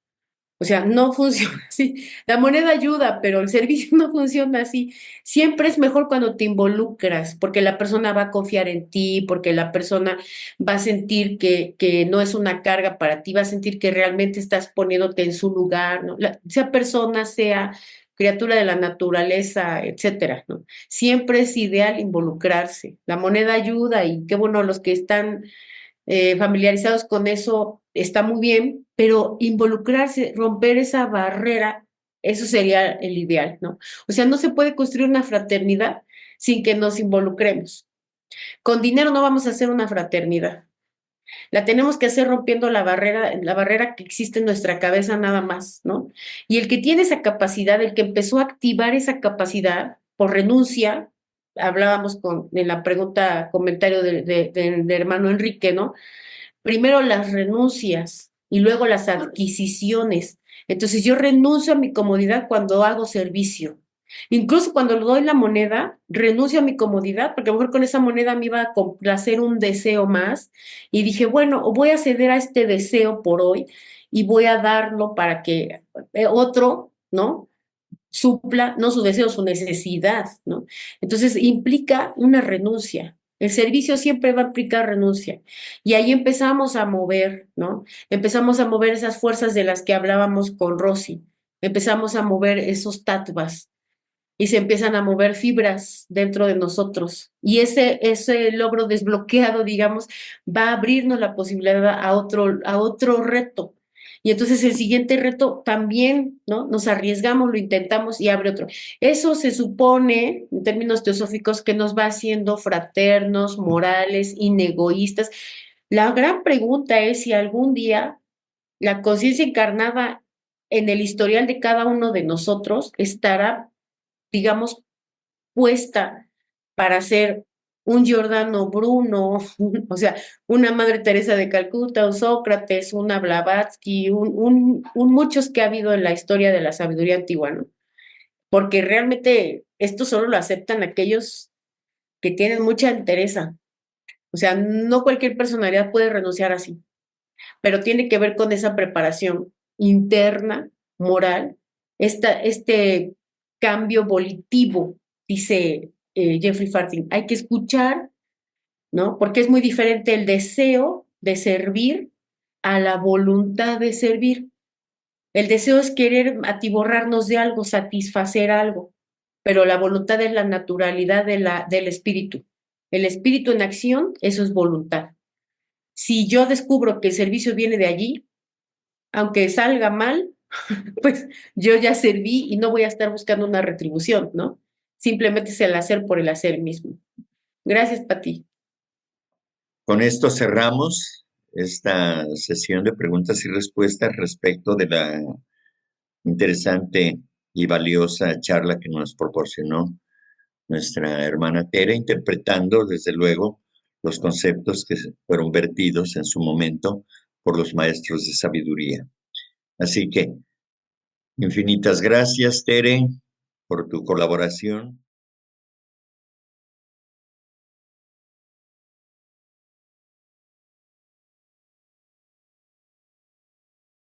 O sea, no funciona así. La moneda ayuda, pero el servicio no funciona así. Siempre es mejor cuando te involucras, porque la persona va a confiar en ti, porque la persona va a sentir que no es una carga para ti, va a sentir que realmente estás poniéndote en su lugar, ¿no? Sea persona, sea criatura de la naturaleza, etcétera, ¿no? Siempre es ideal involucrarse. La moneda ayuda y qué bueno los que están familiarizados con eso está muy bien, pero involucrarse, romper esa barrera, eso sería el ideal, ¿no? O sea, no se puede construir una fraternidad sin que nos involucremos. Con dinero no vamos a hacer una fraternidad. La tenemos que hacer rompiendo la barrera que existe en nuestra cabeza nada más, ¿no? Y el que tiene esa capacidad, el que empezó a activar esa capacidad por renuncia, hablábamos en la pregunta, comentario del hermano Enrique, ¿no? Primero las renuncias y luego las adquisiciones. Entonces yo renuncio a mi comodidad cuando hago servicio. Incluso cuando le doy la moneda, renuncio a mi comodidad, porque a lo mejor con esa moneda me iba a complacer un deseo más. Y dije, bueno, voy a ceder a este deseo por hoy y voy a darlo para que otro, ¿no? Supla, no su deseo, su necesidad, ¿no? Entonces implica una renuncia. El servicio siempre va a implicar renuncia. Y ahí empezamos a mover, ¿no? Empezamos a mover esas fuerzas de las que hablábamos con Rosy. Empezamos a mover esos tattvas. y se empiezan a mover fibras dentro de nosotros. Y ese logro desbloqueado, digamos, va a abrirnos la posibilidad a otro reto. Y entonces el siguiente reto también, ¿no? Nos arriesgamos, lo intentamos y abre otro. Eso se supone, en términos teosóficos, que nos va haciendo fraternos, morales, inegoístas. La gran pregunta es si algún día la conciencia encarnada en el historial de cada uno de nosotros estará, digamos, puesta para ser un Giordano Bruno, o sea, una Madre Teresa de Calcuta, un Sócrates, una Blavatsky, un muchos que ha habido en la historia de la sabiduría antigua, ¿no? Porque realmente esto solo lo aceptan aquellos que tienen mucha entereza. O sea, no cualquier personalidad puede renunciar así, pero tiene que ver con esa preparación interna, moral, este cambio volitivo, dice Jeffrey Farthing. Hay que escuchar, ¿no? Porque es muy diferente el deseo de servir a la voluntad de servir. El deseo es querer atiborrarnos de algo, satisfacer algo, pero la voluntad es la naturalidad del espíritu. El espíritu en acción, eso es voluntad. Si yo descubro que el servicio viene de allí, aunque salga mal, pues yo ya serví y no voy a estar buscando una retribución, ¿no? Simplemente es el hacer por el hacer mismo. Gracias, Pati. Con esto cerramos esta sesión de preguntas y respuestas respecto de la interesante y valiosa charla que nos proporcionó nuestra hermana Tere, interpretando desde luego los conceptos que fueron vertidos en su momento por los maestros de sabiduría. Así que infinitas gracias, Tere, por tu colaboración.